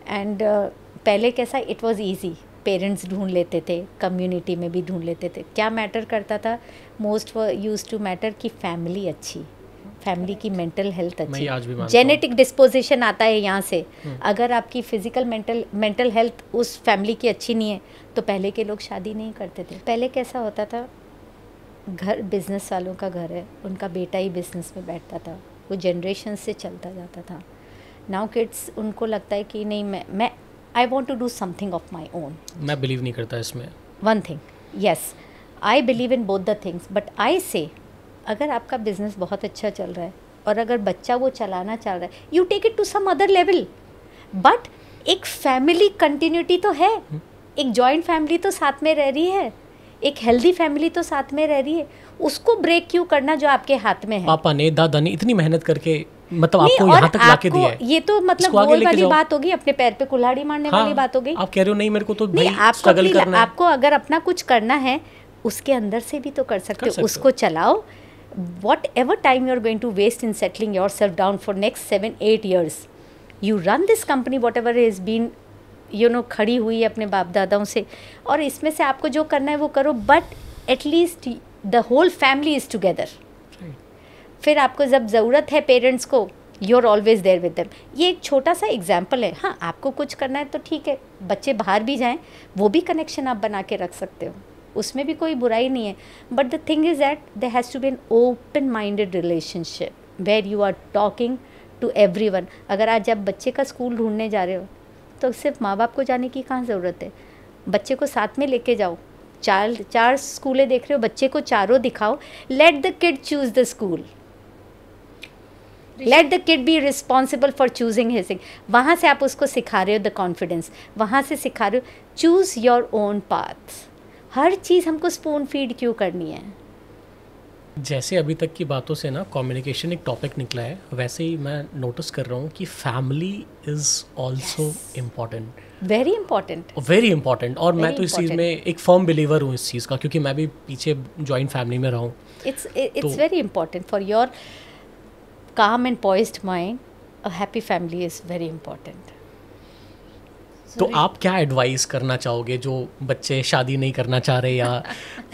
एंड पहले कैसा, इट वॉज़ ईजी, पेरेंट्स ढूंढ लेते थे, कम्युनिटी में भी ढूंढ लेते थे। क्या मैटर करता था? मोस्ट यूज टू मैटर कि फैमिली अच्छी, फैमिली की मेंटल हेल्थ अच्छी, जेनेटिक डिस्पोजिशन आता है यहाँ से। अगर आपकी फिजिकल मेंटल हेल्थ उस फैमिली की अच्छी नहीं है, तो पहले के लोग शादी नहीं करते थे। पहले कैसा होता था, घर बिजनेस वालों का घर है, उनका बेटा ही बिजनेस में बैठता था, वो जनरेशन से चलता जाता था। नाउ किड्स, उनको लगता है कि नहीं, मैं I want to do something of my own. मैं बिलीव नहीं करता इसमें। One thing, yes, I believe in both the things, but I say अगर आपका बिजनेस बहुत अच्छा चल रहा है और अगर बच्चा वो चलाना चाह रहा है, you take it to some other level, but एक फैमिली कंटिन्यूटी तो है, एक जॉइंट फैमिली तो साथ में रह रही है, एक हेल्दी फैमिली तो साथ में रह रही है, उसको ब्रेक क्यों करना जो आपके हाथ में है? पापा ने, दादा ने इतनी मेहनत करके मतलब नहीं, आपको यहाँ तक लाके दिया है। ये तो मतलब इसको आगे गोल लेके वाली जाओ। बात होगी, अपने पैर पे कुल्हाड़ी मारने वाली बात हो गई। आप कह रहे हो नहीं मेरे को तो नहीं, भाई स्ट्रगल करना है। आपको अगर अपना कुछ करना है उसके अंदर से भी तो कर सकते हो, उसको चलाओ। whatever time you are going to waste in settling yourself down for next 7-8 years, you run this company whatever has been खड़ी हुई है अपने बाप दादाओं से, और इसमें से आपको जो करना है वो करो, but at least the whole family is together. फिर आपको जब ज़रूरत है पेरेंट्स को, you are always there with them. ये एक छोटा सा एग्जाम्पल है। हाँ, आपको कुछ करना है तो ठीक है, बच्चे बाहर भी जाएं, वो भी कनेक्शन आप बना के रख सकते हो, उसमें भी कोई बुराई नहीं है। But the thing is that there has to be an open minded relationship where you are talking to everyone. अगर आज आप बच्चे का स्कूल ढूंढने जा रहे हो तो सिर्फ माँ बाप को जाने की कहाँ ज़रूरत है, बच्चे को साथ में लेके जाओ। चार स्कूलें देख रहे हो, बच्चे को चारों दिखाओ। Let the kid choose the school, let the kid be responsible for choosing his thing. वहाँ से आप उसको सिखा रहे हो द कॉन्फिडेंस, वहाँ से सिखा रहे हो चूज़ योर ओन पाथ। हर चीज़ हमको स्पून फीड क्यों करनी है? जैसे अभी तक की बातों से ना कम्युनिकेशन एक टॉपिक निकला है, वैसे ही मैं नोटिस कर रहा हूँ कि family is also important, very important, very important. और मैं तो इस चीज़ में एक फर्म बिलीवर हूँ इस चीज़ का, क्योंकि मैं भी पीछे जॉइंट फैमिली में रहा हूँ। It's very important for your calm and poised mind. A happy family is very important. तो आप क्या एडवाइस करना चाहोगे जो बच्चे शादी नहीं करना चाह रहे या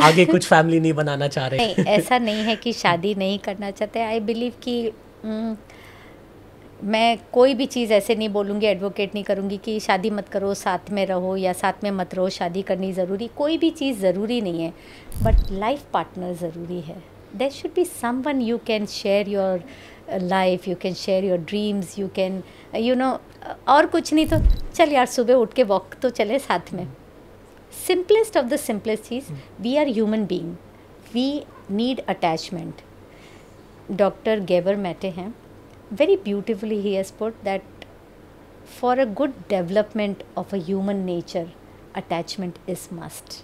आगे कुछ फैमिली नहीं बनाना चाह रहे? नहीं, ऐसा नहीं है कि शादी नहीं करना चाहते। आई बिलीव कि मैं कोई भी चीज़ ऐसे नहीं बोलूँगी, एडवोकेट नहीं करूँगी कि शादी मत करो, साथ में रहो, या साथ में मत रहो, शादी करनी ज़रूरी, कोई भी चीज़ ज़रूरी नहीं है, बट लाइफ पार्टनर ज़रूरी है। There should be someone you can share your life, you can share your dreams, you can और कुछ नहीं तो चल यार सुबह उठ के वॉक तो चले साथ में। सिंपलेस्ट ऑफ द सिंपलेस्ट चीज़, we are human being, we need attachment. Doctor Gabor Mate हैं, very beautifully he has put that for a good development of a human nature, attachment is must.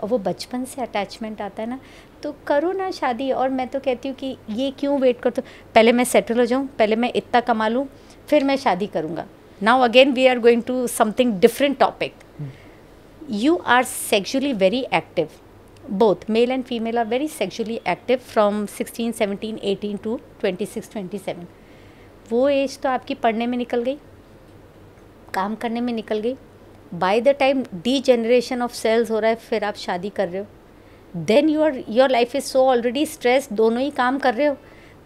और वो बचपन से attachment आता है ना, तो करो ना शादी। और मैं तो कहती हूँ कि ये क्यों वेट करते हो, पहले मैं सेटल हो जाऊँ, पहले मैं इतना कमा लूँ, फिर मैं शादी करूँगा। Now again we are going to something different topic. You are sexually very active, both male and female are very sexually active from 16, 17, 18 to 26, 27. वो एज तो आपकी पढ़ने में निकल गई, काम करने में निकल गई। By the time degeneration of cells हो रहा है, फिर आप शादी कर रहे हो, then your life is so already stress, दोनों ही काम कर रहे हो,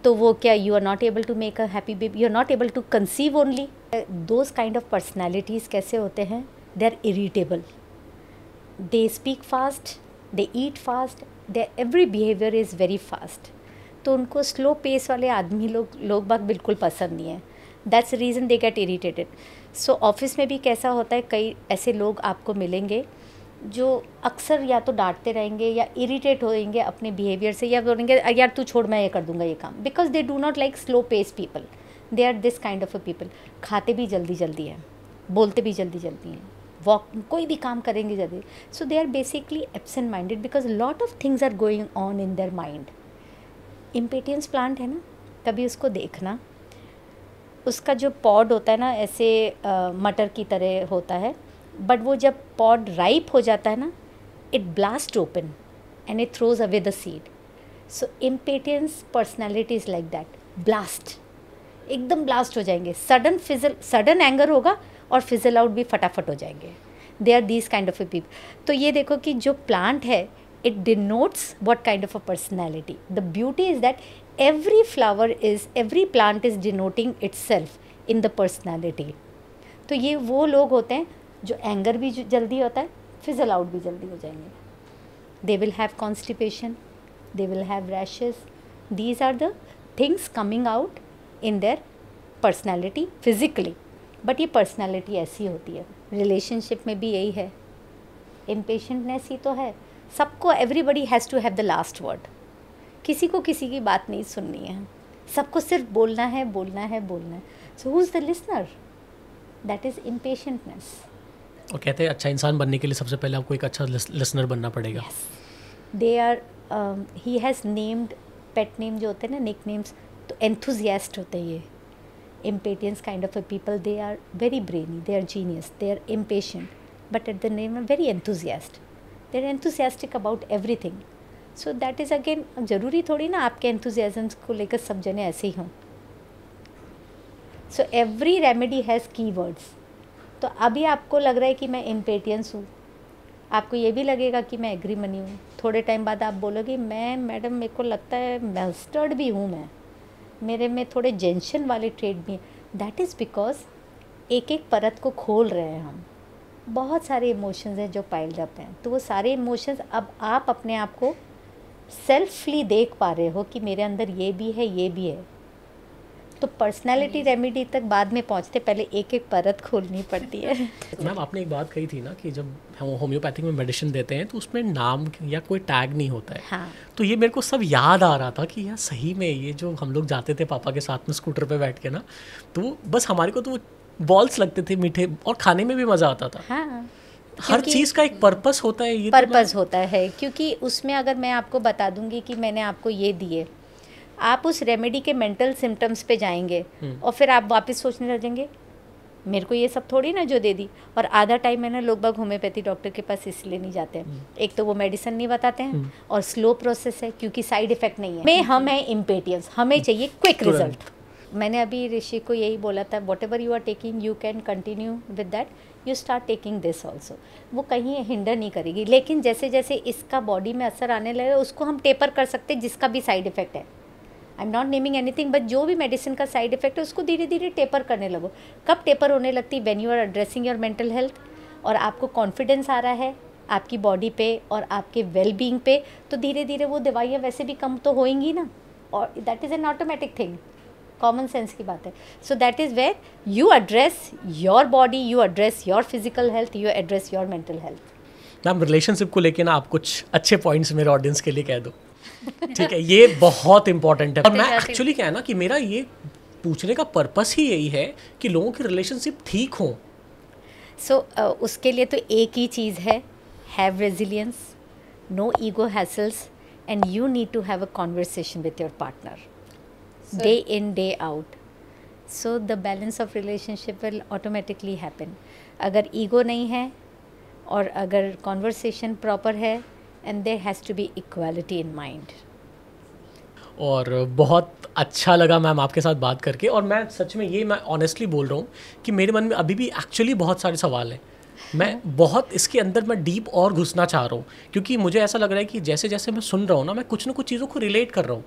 तो वो क्या, you are not able to make a happy baby, you are not able to conceive only. Those kind of personalities कैसे होते हैं, they are irritable, they speak fast, they eat fast, their every behavior is very fast. तो उनको slow pace वाले आदमी लोग बाग बिल्कुल पसंद नहीं है। That's reason they get irritated. So office में भी कैसा होता है, कई ऐसे लोग आपको मिलेंगे जो अक्सर या तो डांटते रहेंगे या इरीटेट होएंगे अपने बिहेवियर से, या बोलेंगे यार तू छोड़ मैं ये कर दूंगा ये काम, because they do not like slow pace people, they are this kind of a people. खाते भी जल्दी जल्दी हैं, बोलते भी जल्दी जल्दी हैं, वॉक कोई भी काम करेंगे जल्दी। So they are basically absent minded because lot of things are going on in their mind. Impatiens plant है ना, कभी उसको देखना, उसका जो पॉड होता है ना ऐसे मटर की तरह होता है, बट वो जब पॉड राइप हो जाता है ना, it blast open and it throws away the seed. So impatiens personality is like that, blast, एकदम ब्लास्ट हो जाएंगे, सडन एंगर होगा और फिजल आउट भी फटाफट हो जाएंगे। They are these kind of a people. तो ये देखो कि जो प्लांट है, it denotes what kind of a personality. The beauty is that every plant is denoting itself in the personality. तो ये वो लोग होते हैं जो एंगर भी जल्दी होता है, फिजल आउट भी जल्दी हो जाएंगे। They will have constipation, they will have rashes, these are the things coming out in their personality physically. But ये पर्सनालिटी ऐसी होती है, रिलेशनशिप में भी यही है, इम्पेशेंटनेस ही तो है सबको। Everybody has to have the last word, किसी को किसी की बात नहीं सुननी है, सबको सिर्फ बोलना है, बोलना है, बोलना है. So who is the listener? That is impatientness. और कहते हैं अच्छा इंसान बनने के लिए सबसे पहले आपको एक अच्छा लिसनर बनना पड़ेगा. They are he has named pet name जो होते हैं ना, निक नेम्स, तो एंथुजियास्ट होते हैं ये. Impatience kind of a people, they are very brainy, they are genius, they are impatient, but at the name are very enthusiastic. They are enthusiastic about everything. So that is again, ज़रूरी थोड़ी ना आपके enthusiasm को लेकर सब जने ऐसे ही हों. So every remedy has keywords. तो अभी आपको लग रहा है कि मैं impatience हूँ, आपको ये भी लगेगा कि मैं एग्रीमनी हूँ. थोड़े टाइम बाद आप बोलोगे मैं मैडम मेरे को लगता है मस्टर्ड भी हूँ, मैं मेरे में थोड़े जेंशन वाले ट्रेड भी हैं. दैट इज़ बिकॉज एक एक परत को खोल रहे हैं हम. बहुत सारे इमोशंस हैं जो पाइल्ड अप हैं, तो वो सारे इमोशंस अब आप अपने आप को सेल्फली देख पा रहे हो कि मेरे अंदर ये भी है, ये भी है. तो पर्सनालिटी रेमेडी तक बाद में पहुंचते पहले एक एक परत खोलनी पड़ती है. मैम आपने एक बात कही थी ना कि जब हम होम्योपैथिक में मेडिसिन देते हैं तो उसमें नाम या कोई टैग नहीं होता है. हाँ. तो ये मेरे को सब याद आ रहा था कि यार सही में ये जो हम लोग जाते थे पापा के साथ में स्कूटर पे बैठ के ना, तो बस हमारे को तो बॉल्स लगते थे मीठे, और खाने में भी मज़ा आता था. हाँ, हर चीज़ का एक पर्पस होता है. ये पर्पस होता है, क्योंकि उसमें अगर मैं आपको बता दूंगी कि मैंने आपको ये दिए, आप उस रेमेडी के मेंटल सिम्टम्स पे जाएंगे और फिर आप वापस सोचने लगेंगे मेरे को ये सब थोड़ी ना जो दे दी. और आधा टाइम है ना लोग बाग होम्योपैथी डॉक्टर के पास इसलिए नहीं जाते हैं, एक तो वो मेडिसिन नहीं बताते हैं और स्लो प्रोसेस है क्योंकि साइड इफेक्ट नहीं है. में हम हैं इम्पेटियंस, हमें चाहिए क्विक रिजल्ट. मैंने अभी ऋषि को यही बोला था, whatever you are taking you can continue with that, you start taking this also. वो कहीं हिंडर नहीं करेगी, लेकिन जैसे जैसे इसका बॉडी में असर आने लगे उसको हम टेपर कर सकते हैं, जिसका भी साइड इफेक्ट है. आई am not naming anything, but जो भी मेडिसिन का साइड इफेक्ट है उसको धीरे धीरे टेपर करने लगो. कब टेपर होने लगती? When you are addressing your mental health और आपको कॉन्फिडेंस आ रहा है आपकी बॉडी पे और आपके वेल बीइंग पे, तो धीरे धीरे वो दवाइयाँ वैसे भी कम तो होएंगी ना, और that is an automatic thing. Common sense की बात है. So that is where you address your body, you address your physical health, you address your mental health. Ma'am relationship को लेके ना आप कुछ अच्छे पॉइंट्स मेरे ऑडियंस के लिए कह दो. ठीक है, ये बहुत इंपॉर्टेंट है. और मैं एक्चुअली क्या है ना कि मेरा ये पूछने का पर्पस ही यही है कि लोगों की रिलेशनशिप ठीक हो. सो उसके लिए तो एक ही चीज़ है, have resilience, no ego hassles, and you need to have a conversation with your partner day in day out. So the balance of relationship will automatically happen. अगर ईगो नहीं है और अगर कॉन्वर्सेशन प्रॉपर है, and there has to be equality in mind. और बहुत अच्छा लगा मैम आपके साथ बात करके. और मैं सच में ये मैं ऑनेस्टली बोल रहा हूँ कि मेरे मन में अभी भी एक्चुअली बहुत सारे सवाल हैं. मैं बहुत इसके अंदर मैं डीप और घुसना चाह रहा हूँ, क्योंकि मुझे ऐसा लग रहा है कि जैसे जैसे मैं सुन रहा हूँ ना, मैं कुछ ना कुछ चीज़ों को रिलेट कर रहा हूँ.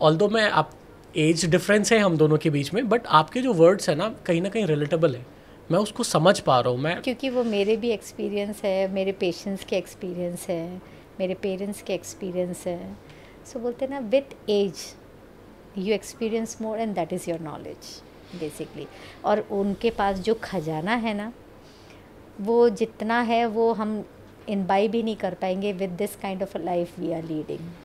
ऑल्दो मैं आप एज डिफरेंस है हम दोनों के बीच में, बट आपके जो वर्ड्स हैं ना कहीं रिलेटेबल है. मैं उसको समझ पा रहा हूँ. मैं क्योंकि वो मेरे भी एक्सपीरियंस है, मेरे पेशेंट्स के एक्सपीरियंस है, मेरे पेरेंट्स के एक्सपीरियंस है. सो बोलते हैं ना, with age you experience more and that is your knowledge basically. और उनके पास जो खजाना है ना, वो जितना है वो हम इनबाइब भी नहीं कर पाएंगे with this kind of life we are leading.